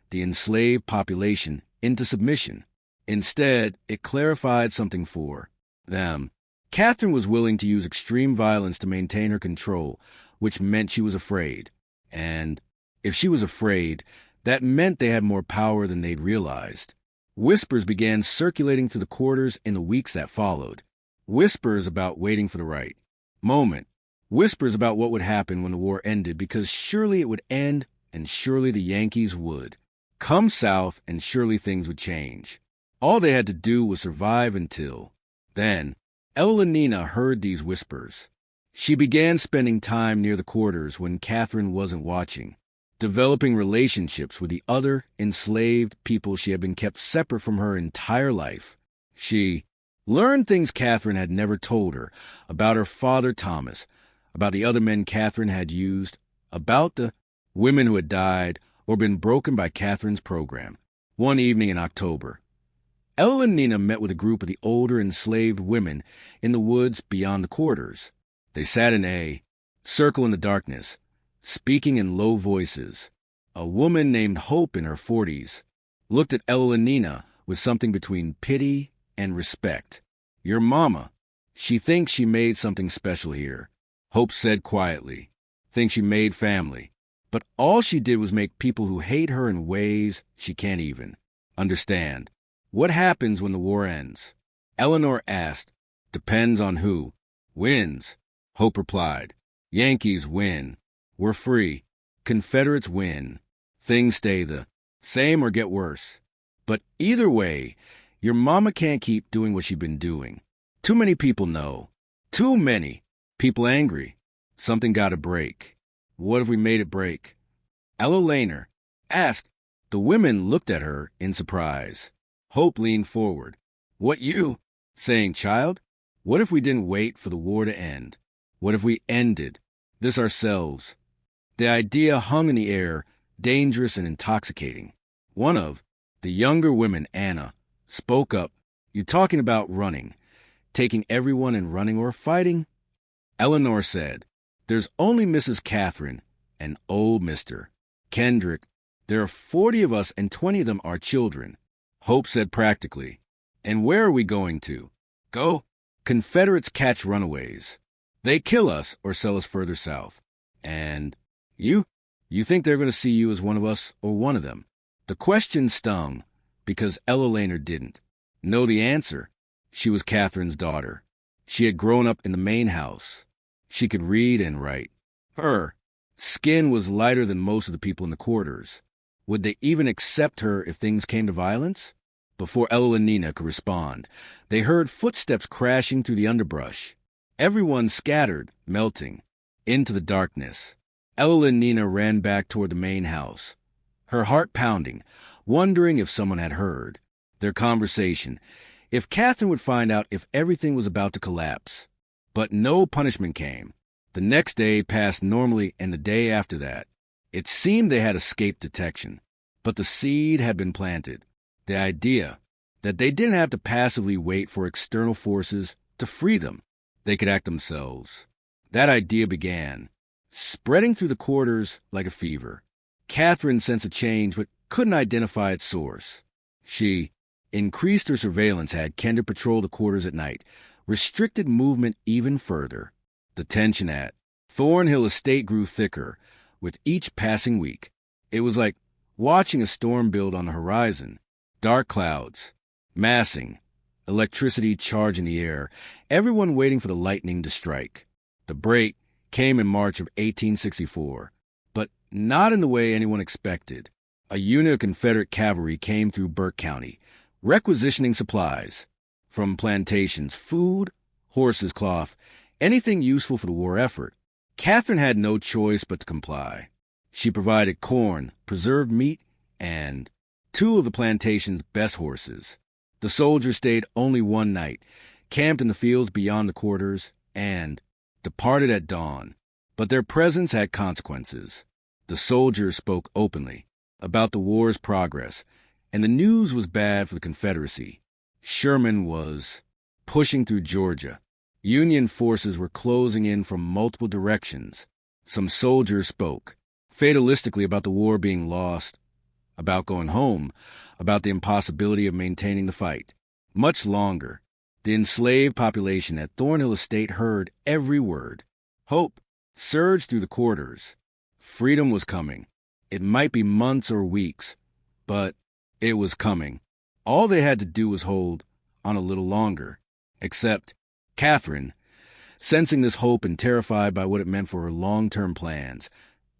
the enslaved population into submission. Instead, it clarified something for them. Catherine was willing to use extreme violence to maintain her control, which meant she was afraid. And if she was afraid, that meant they had more power than they'd realized. Whispers began circulating through the quarters in the weeks that followed. Whispers about waiting for the right moment. Whispers about what would happen when the war ended, because surely it would end, and surely the Yankees would come south, and surely things would change. All they had to do was survive until then. Evelina heard these whispers. She began spending time near the quarters when Catherine wasn't watching, developing relationships with the other enslaved people she had been kept separate from her entire life. She learned things Catherine had never told her, about her father Thomas, about the other men Catherine had used, about the women who had died or been broken by Catherine's program. One evening in October, Ella and Nina met with a group of the older enslaved women in the woods beyond the quarters. They sat in a circle in the darkness, speaking in low voices. A woman named Hope in her 40s looked at Ella and Nina with something between pity and respect. "Your mama. She thinks she made something special here," Hope said quietly. "Thinks she made family. But all she did was make people who hate her in ways she can't even understand." "What happens when the war ends?" Eleanor asked. "Depends on who wins," Hope replied. "Yankees win. We're free. Confederates win. Things stay the same or get worse. But either way, your mama can't keep doing what she's been doing. Too many people know. Too many. People angry. Something gotta break. What if we made it break?" Ella Laner asked. The women looked at her in surprise. Hope leaned forward. "What you saying, child? What if we didn't wait for the war to end? What if we ended this ourselves?" The idea hung in the air, dangerous and intoxicating. One of the younger women, Anna, spoke up. "You talking about running, taking everyone and running or fighting?" Eleanor said, There's only Mrs. Catherine and old Mr. Kendrick. There are 40 of us and 20 of them are children. Hope said practically. And where are we going to? Go? Confederates catch runaways. They kill us or sell us further south. And you? You think they're going to see you as one of us or one of them? The question stung because Ella Laner didn't know the answer. She was Catherine's daughter. She had grown up in the main house. She could read and write. Her skin was lighter than most of the people in the quarters. Would they even accept her if things came to violence? Before Ella and Nina could respond, they heard footsteps crashing through the underbrush. Everyone scattered, melting, into the darkness. Ella and Nina ran back toward the main house, her heart pounding, wondering if someone had heard their conversation, if Catherine would find out if everything was about to collapse. But no punishment came. The next day passed normally, and the day after that. It seemed they had escaped detection, but the seed had been planted. The idea that they didn't have to passively wait for external forces to free them. They could act themselves. That idea began spreading through the quarters like a fever. Catherine sensed a change but couldn't identify its source. She increased her surveillance, had Kendra patrol the quarters at night, restricted movement even further. The tension at Thornhill Estate grew thicker with each passing week. It was like watching a storm build on the horizon. Dark clouds, massing, electricity charging the air, everyone waiting for the lightning to strike. The break came in March of 1864, but not in the way anyone expected. A unit of Confederate cavalry came through Burke County, requisitioning supplies. From plantations, food, horses' cloth, anything useful for the war effort. Catherine had no choice but to comply. She provided corn, preserved meat, and 2 of the plantation's best horses. The soldiers stayed only one night, camped in the fields beyond the quarters, and departed at dawn. But their presence had consequences. The soldiers spoke openly about the war's progress, and the news was bad for the Confederacy. Sherman was pushing through Georgia. Union forces were closing in from multiple directions. Some soldiers spoke fatalistically about the war being lost, about going home, about the impossibility of maintaining the fight much longer. The enslaved population at Thornhill Estate heard every word. Hope surged through the quarters. Freedom was coming. It might be months or weeks, but it was coming. All they had to do was hold on a little longer. Except Catherine, sensing this hope and terrified by what it meant for her long-term plans,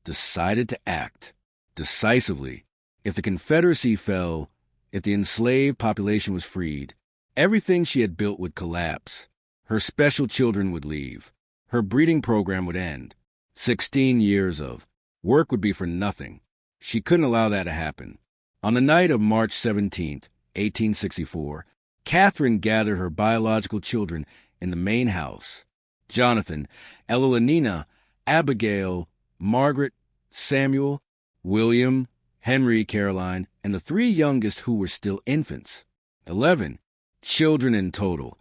decided to act decisively. If the Confederacy fell, if the enslaved population was freed, everything she had built would collapse. Her special children would leave. Her breeding program would end. 16 years of work would be for nothing. She couldn't allow that to happen. On the night of March 17th, 1864, Catherine gathered her biological children in the main house. Jonathan, Ella and Nina, Abigail, Margaret, Samuel, William, Henry, Caroline, and the 3 youngest who were still infants. 11 children in total,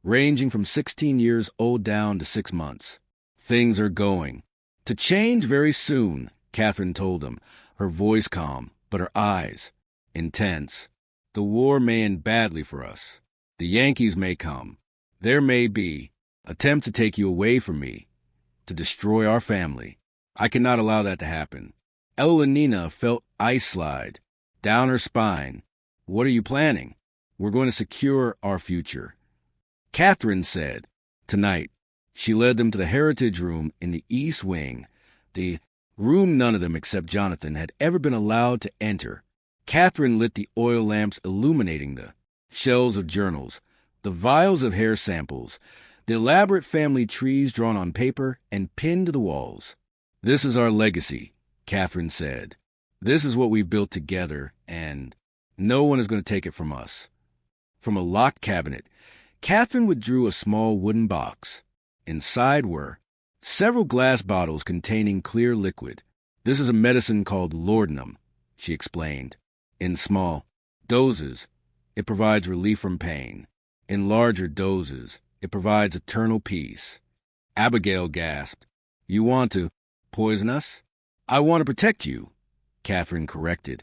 ranging from 16 years old down to 6 months. Things are going to change very soon, Catherine told them, her voice calm, but her eyes intense. The war may end badly for us. The Yankees may come. There may be attempt to take you away from me, to destroy our family. I cannot allow that to happen. Ella and Nina felt ice slide down her spine. What are you planning? We're going to secure our future. Catherine said, tonight. She led them to the Heritage Room in the East Wing, the room none of them except Jonathan had ever been allowed to enter. Catherine lit the oil lamps illuminating the shelves of journals, the vials of hair samples, the elaborate family trees drawn on paper and pinned to the walls. This is our legacy, Catherine said. This is what we built together, and no one is going to take it from us. From a locked cabinet, Catherine withdrew a small wooden box. Inside were several glass bottles containing clear liquid. This is a medicine called laudanum, she explained. In small doses, it provides relief from pain. In larger doses, it provides eternal peace. Abigail gasped. You want to poison us? I want to protect you, Catherine corrected,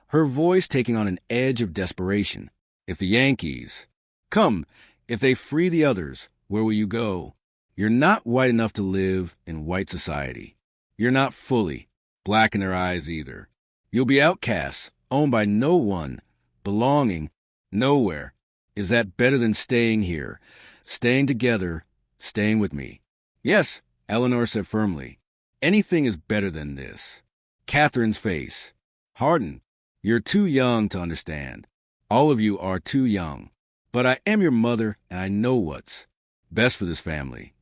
her voice taking on an edge of desperation. If the Yankees... Come, if they free the others, where will you go? You're not white enough to live in white society. You're not fully black in their eyes either. You'll be outcasts, owned by no one, belonging nowhere. Is that better than staying here, staying together, staying with me? Yes, Eleanor said firmly. Anything is better than this. Catherine's face hardened. You're too young to understand. All of you are too young. But I am your mother, and I know what's best for this family.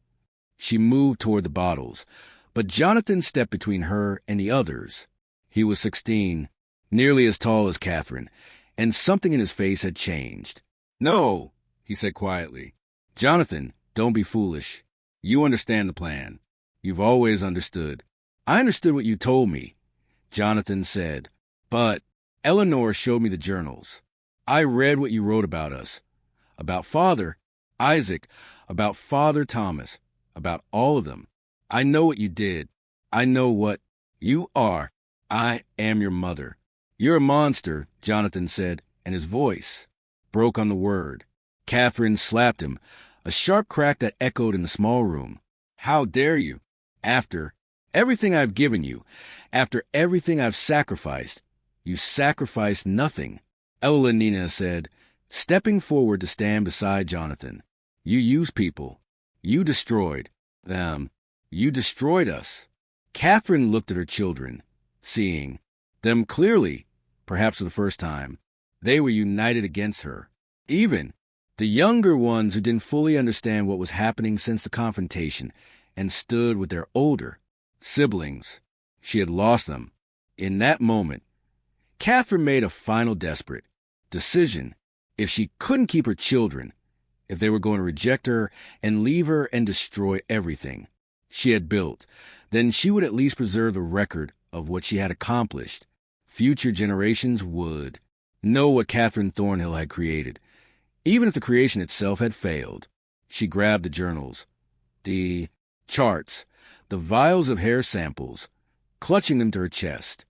She moved toward the bottles, but Jonathan stepped between her and the others. He was 16, nearly as tall as Catherine, and something in his face had changed. No, he said quietly. Jonathan, don't be foolish. You understand the plan. You've always understood. I understood what you told me, Jonathan said. But Eleanor showed me the journals. I read what you wrote about us. About Father Isaac, about Father Thomas, about all of them. I know what you did. I know what you are. I am your mother. You're a monster, Jonathan said, and his voice broke on the word. Catherine slapped him, a sharp crack that echoed in the small room. How dare you? After everything I've given you, after everything I've sacrificed, you sacrificed nothing, Evelina said, stepping forward to stand beside Jonathan. You used people. You destroyed them. You destroyed us. Catherine looked at her children, seeing them clearly, perhaps for the first time. They were united against her. Even the younger ones who didn't fully understand what was happening since the confrontation and stood with their older siblings. She had lost them. In that moment, Catherine made a final desperate decision. If she couldn't keep her children, if they were going to reject her and leave her and destroy everything she had built, then she would at least preserve the record of what she had accomplished. Future generations would know what Catherine Thornhill had created, even if the creation itself had failed. She grabbed the journals, the charts, the vials of hair samples, clutching them to her chest.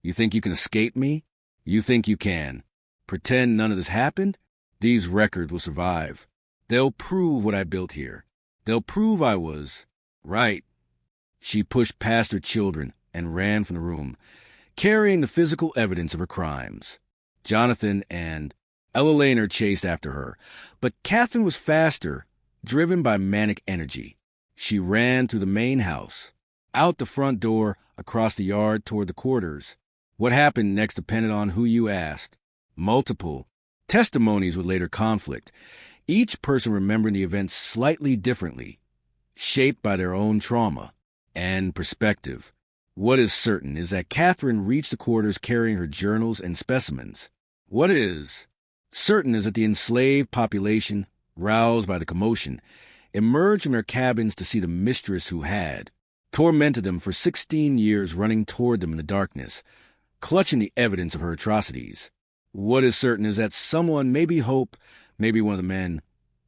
You think you can escape me? You think you can? Pretend none of this happened? These records will survive. They'll prove what I built here. They'll prove I was right. She pushed past her children and ran from the room, carrying the physical evidence of her crimes. Jonathan and Eleanor chased after her, but Catherine was faster, driven by manic energy. She ran through the main house, out the front door, across the yard toward the quarters. What happened next depended on who you asked. Multiple testimonies would later conflict, each person remembering the events slightly differently, shaped by their own trauma and perspective. What is certain is that Catherine reached the quarters carrying her journals and specimens. What is certain is that the enslaved population, roused by the commotion, emerged from their cabins to see the mistress who had tormented them for 16 years running toward them in the darkness, clutching the evidence of her atrocities. What is certain is that someone, maybe Hope, maybe one of the men,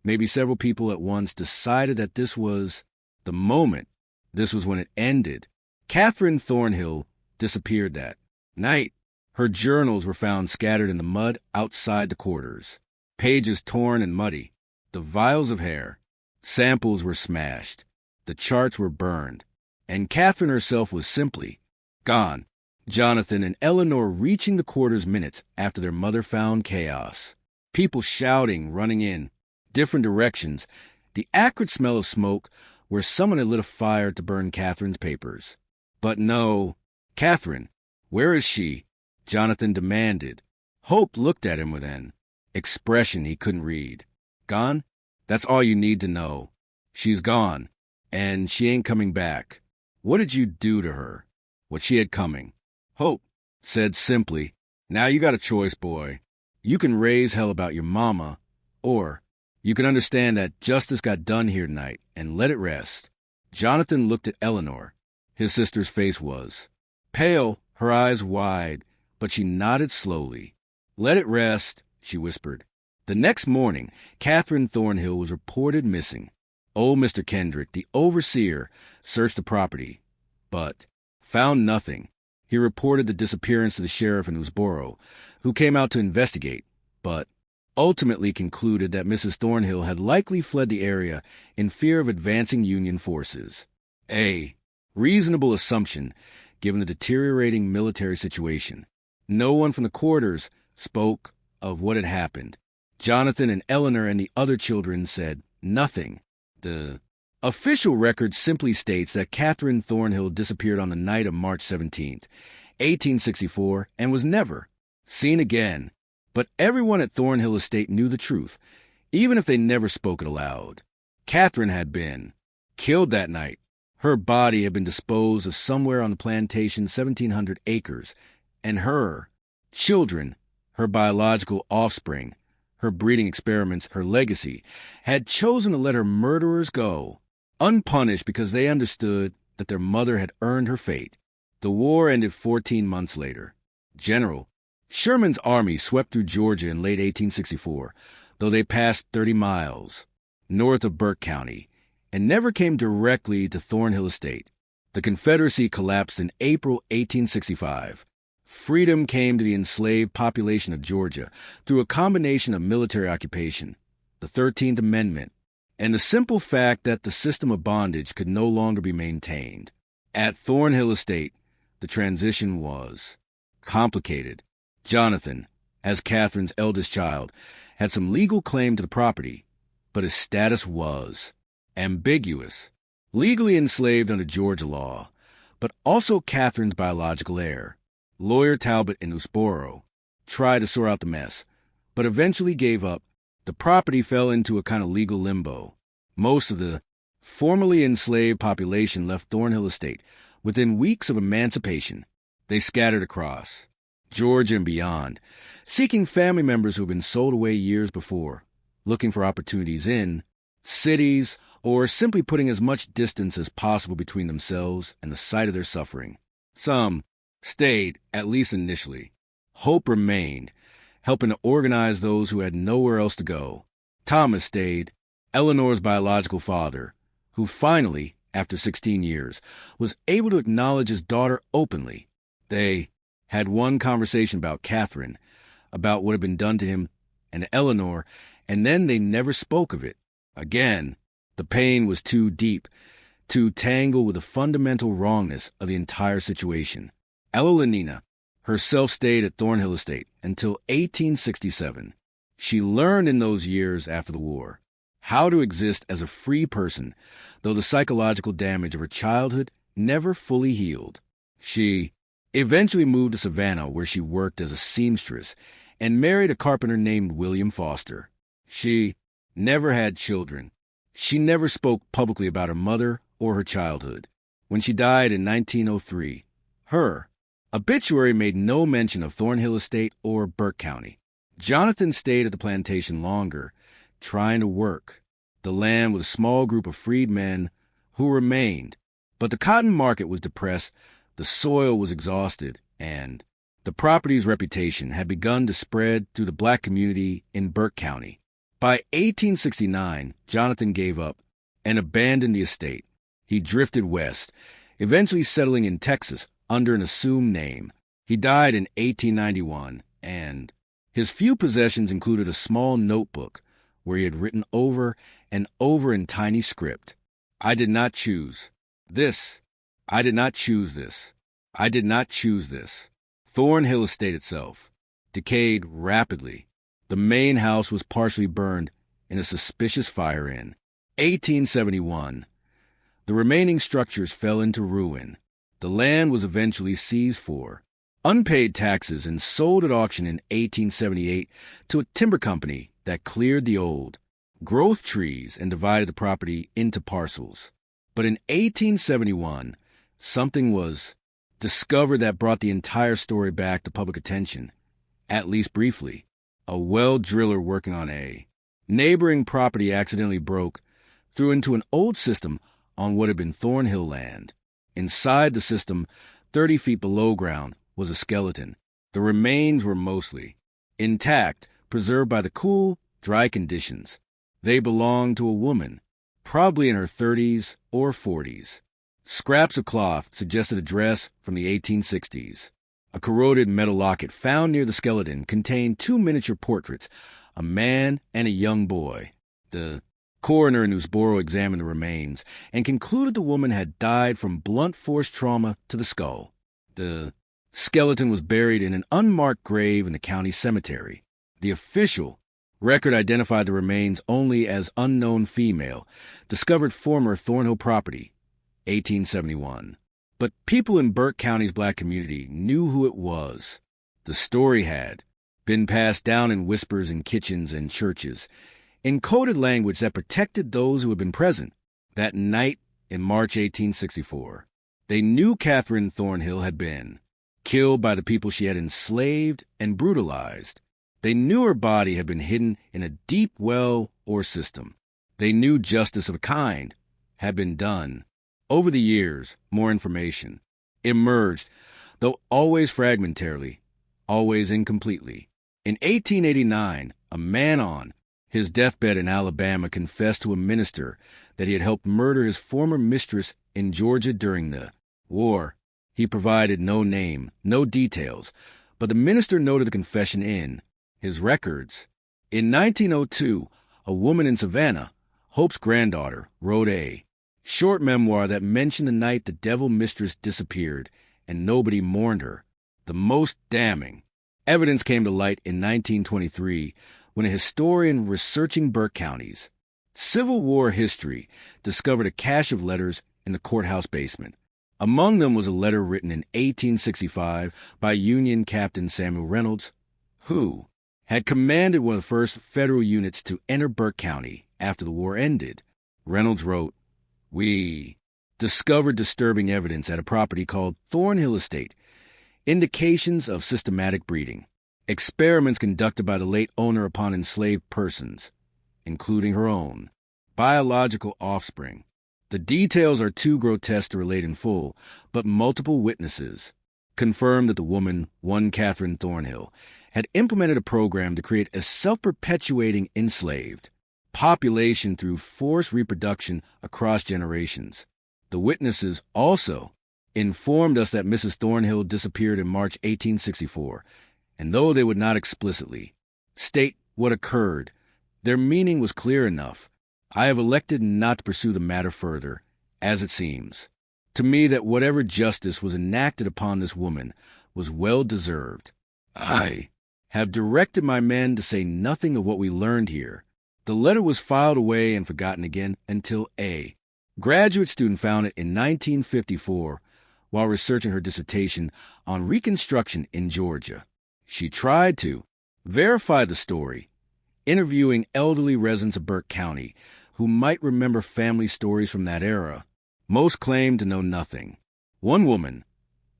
maybe several people at once, decided that this was the moment. This was when it ended. Catherine Thornhill disappeared that night. Her journals were found scattered in the mud outside the quarters, pages torn and muddy, the vials of hair. Samples were smashed, the charts were burned, and Catherine herself was simply gone. Jonathan and Eleanor reaching the quarters minutes after their mother found chaos. People shouting, running in different directions, the acrid smell of smoke where someone had lit a fire to burn Catherine's papers. But no, Catherine, where is she? Jonathan demanded. Hope looked at him with an expression he couldn't read. Gone? That's all you need to know. She's gone, and she ain't coming back. What did you do to her? What she had coming? Hope said simply, now you got a choice, boy. You can raise hell about your mama, or you can understand that justice got done here tonight and let it rest. Jonathan looked at Eleanor. His sister's face was pale, her eyes wide, but she nodded slowly. Let it rest, she whispered. The next morning, Catherine Thornhill was reported missing. Old Mr. Kendrick, the overseer, searched the property, but found nothing. He reported the disappearance to the sheriff in Woodsboro, who came out to investigate, but ultimately concluded that Mrs. Thornhill had likely fled the area in fear of advancing Union forces. A reasonable assumption, given the deteriorating military situation. No one from the quarters spoke of what had happened. Jonathan and Eleanor and the other children said nothing. The official record simply states that Catherine Thornhill disappeared on the night of March 17th, 1864, and was never seen again. But everyone at Thornhill Estate knew the truth, even if they never spoke it aloud. Catherine had been killed that night. Her body had been disposed of somewhere on the plantation 1,700 acres, and her children, her biological offspring, her breeding experiments, her legacy, had chosen to let her murderers go, unpunished because they understood that their mother had earned her fate. The war ended 14 months later. General Sherman's army swept through Georgia in late 1864, though they passed 30 miles north of Burke County, and never came directly to Thornhill Estate. The Confederacy collapsed in April 1865. Freedom came to the enslaved population of Georgia through a combination of military occupation, the 13th Amendment, and the simple fact that the system of bondage could no longer be maintained. At Thornhill Estate, the transition was complicated. Jonathan, as Catherine's eldest child, had some legal claim to the property, but his status was ambiguous. Legally enslaved under Georgia law, but also Catherine's biological heir. Lawyer Talbot in Woodsboro tried to sort out the mess, but eventually gave up. The property fell into a kind of legal limbo. Most of the formerly enslaved population left Thornhill Estate within weeks of emancipation. They scattered across Georgia and beyond, seeking family members who had been sold away years before, looking for opportunities in cities, or simply putting as much distance as possible between themselves and the site of their suffering. Some stayed, at least initially. Hope remained, helping to organize those who had nowhere else to go. Thomas stayed, Eleanor's biological father, who finally, after 16 years, was able to acknowledge his daughter openly. They had one conversation about Catherine, about what had been done to him and Eleanor, and then they never spoke of it again. The pain was too deep, too tangled with the fundamental wrongness of the entire situation. Elenina herself stayed at Thornhill Estate until 1867. She learned in those years after the war how to exist as a free person, though the psychological damage of her childhood never fully healed. She eventually moved to Savannah, where she worked as a seamstress, and married a carpenter named William Foster. She never had children. She never spoke publicly about her mother or her childhood. When she died in 1903, her obituary made no mention of Thornhill Estate or Burke County. Jonathan stayed at the plantation longer, trying to work the land with a small group of freed men who remained. But the cotton market was depressed, the soil was exhausted, and the property's reputation had begun to spread through the black community in Burke County. By 1869, Jonathan gave up and abandoned the estate. He drifted west, eventually settling in Texas under an assumed name. He died in 1891, and his few possessions included a small notebook where he had written over and over in tiny script, "I did not choose this. I did not choose this. I did not choose this." Thornhill Estate itself decayed rapidly. The main house was partially burned in a suspicious fire in 1871. The remaining structures fell into ruin. The land was eventually seized for unpaid taxes and sold at auction in 1878 to a timber company that cleared the old growth trees and divided the property into parcels. But in 1871, something was discovered that brought the entire story back to public attention, at least briefly. A well driller working on a neighboring property accidentally broke through into an old system on what had been Thornhill land. Inside the system, 30 feet below ground, was a skeleton. The remains were mostly intact, preserved by the cool, dry conditions. They belonged to a woman, probably in her 30s or 40s. Scraps of cloth suggested a dress from the 1860s. A corroded metal locket found near the skeleton contained two miniature portraits, a man and a young boy. The coroner in Newsboro examined the remains and concluded the woman had died from blunt force trauma to the skull. The skeleton was buried in an unmarked grave in the county cemetery. The official record identified the remains only as unknown female, discovered former Thornhill property, 1871. But people in Burke County's black community knew who it was. The story had been passed down in whispers in kitchens and churches, in coded language that protected those who had been present that night in March 1864. They knew Catherine Thornhill had been killed by the people she had enslaved and brutalized. They knew her body had been hidden in a deep well or system. They knew justice of a kind had been done. Over the years, more information emerged, though always fragmentarily, always incompletely. In 1889, a man on his deathbed in Alabama confessed to a minister that he had helped murder his former mistress in Georgia during the war. He provided no name, no details, but the minister noted the confession in his records. In 1902, a woman in Savannah, Hope's granddaughter, wrote a short memoir that mentioned the night the devil mistress disappeared and nobody mourned her. The most damning evidence came to light in 1923 when a historian researching Burke County's Civil War history discovered a cache of letters in the courthouse basement. Among them was a letter written in 1865 by Union Captain Samuel Reynolds, who had commanded one of the first federal units to enter Burke County after the war ended. Reynolds wrote, "We discovered disturbing evidence at a property called Thornhill Estate, indications of systematic breeding, experiments conducted by the late owner upon enslaved persons, including her own biological offspring. The details are too grotesque to relate in full, but multiple witnesses confirmed that the woman, one Catherine Thornhill, had implemented a program to create a self-perpetuating enslaved population through forced reproduction across generations. The witnesses also informed us that Mrs. Thornhill disappeared in March 1864, and though they would not explicitly state what occurred, their meaning was clear enough. I have elected not to pursue the matter further, as it seems to me that whatever justice was enacted upon this woman was well-deserved. I have directed my men to say nothing of what we learned here." The letter was filed away and forgotten again until a graduate student found it in 1954 while researching her dissertation on Reconstruction in Georgia. She tried to verify the story, interviewing elderly residents of Burke County who might remember family stories from that era. Most claimed to know nothing. One woman,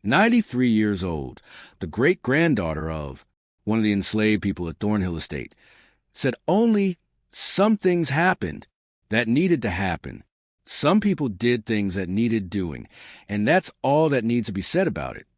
93 years old, the great-granddaughter of one of the enslaved people at Thornhill Estate, said only some things happened that needed to happen. Some people did things that needed doing, and that's all that needs to be said about it.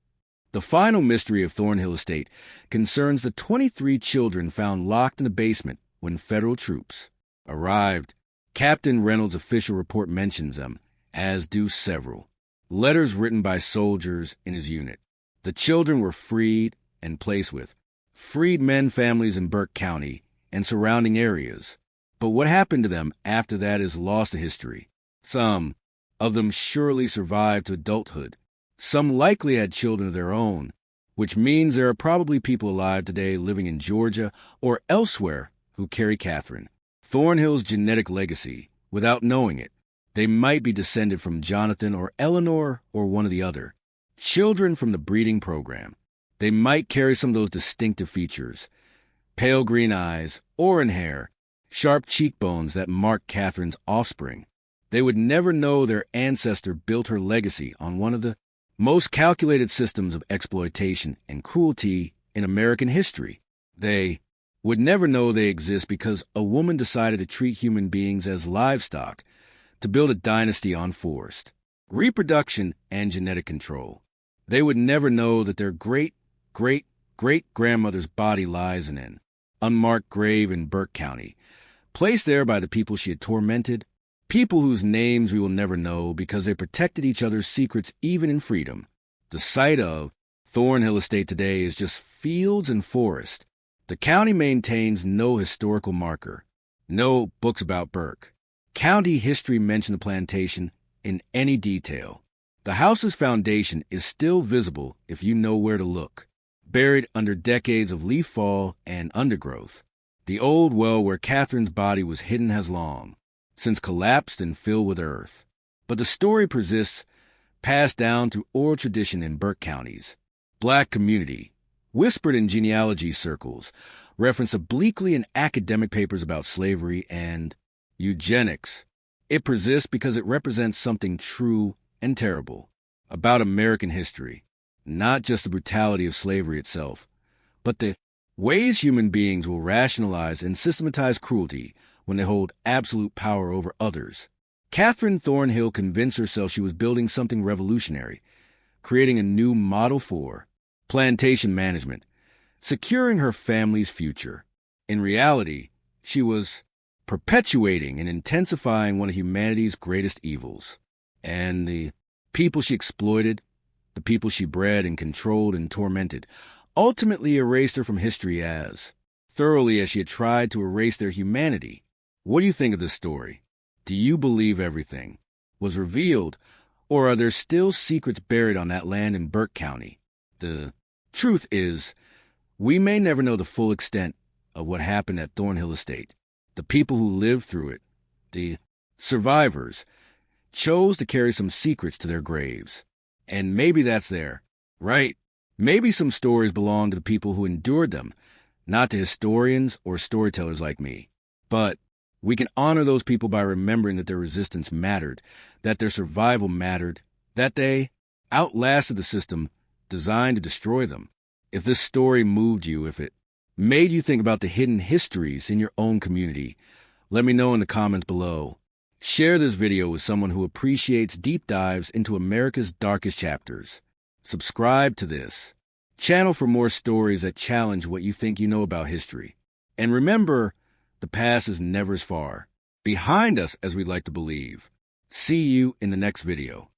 The final mystery of Thornhill Estate concerns the 23 children found locked in the basement when federal troops arrived. Captain Reynolds' official report mentions them, as do several letters written by soldiers in his unit. The children were freed and placed with freedmen families in Burke County and surrounding areas. But what happened to them after that is lost to history. Some of them surely survived to adulthood. Some likely had children of their own, which means there are probably people alive today living in Georgia or elsewhere who carry Catherine Thornhill's genetic legacy without knowing it. They might be descended from Jonathan or Eleanor or one of the other. Children from the breeding program. They might carry some of those distinctive features. Pale green eyes, auburn hair, sharp cheekbones that mark Catherine's offspring. They would never know their ancestor built her legacy on one of the most calculated systems of exploitation and cruelty in American history. They would never know they exist because a woman decided to treat human beings as livestock, to build a dynasty on forced reproduction and genetic control. They would never know that their great-great-great-grandmother's body lies in an unmarked grave in Burke County, placed there by the people she had tormented People whose names we will never know because they protected each other's secrets even in freedom. The site of Thornhill Estate today is just fields and forest. The county maintains no historical marker, no books about Burke. County history mentioned the plantation in any detail. The house's foundation is still visible if you know where to look, buried under decades of leaf fall and undergrowth. The old well where Catherine's body was hidden has long since collapsed and filled with earth. But the story persists, passed down through oral tradition in Burke counties. Black community, whispered in genealogy circles, referenced obliquely in academic papers about slavery and eugenics. It persists because it represents something true and terrible about American history, not just the brutality of slavery itself, but the ways human beings will rationalize and systematize cruelty when they hold absolute power over others. Catherine Thornhill convinced herself she was building something revolutionary, creating a new model for plantation management, securing her family's future. In reality, she was perpetuating and intensifying one of humanity's greatest evils. And the people she exploited, the people she bred and controlled and tormented, ultimately erased her from history as thoroughly as she had tried to erase their humanity. What do you think of this story? Do you believe everything was revealed, or are there still secrets buried on that land in Burke County? The truth is, we may never know the full extent of what happened at Thornhill Estate. The people who lived through it, the survivors, chose to carry some secrets to their graves. And maybe that's there, right? Maybe some stories belong to the people who endured them, not to historians or storytellers like me. But we can honor those people by remembering that their resistance mattered, that their survival mattered, that they outlasted the system designed to destroy them. If this story moved you, if it made you think about the hidden histories in your own community, let me know in the comments below. Share this video with someone who appreciates deep dives into America's darkest chapters. Subscribe to this channel for more stories that challenge what you think you know about history. And remember, the past is never as far behind us as we'd like to believe. See you in the next video.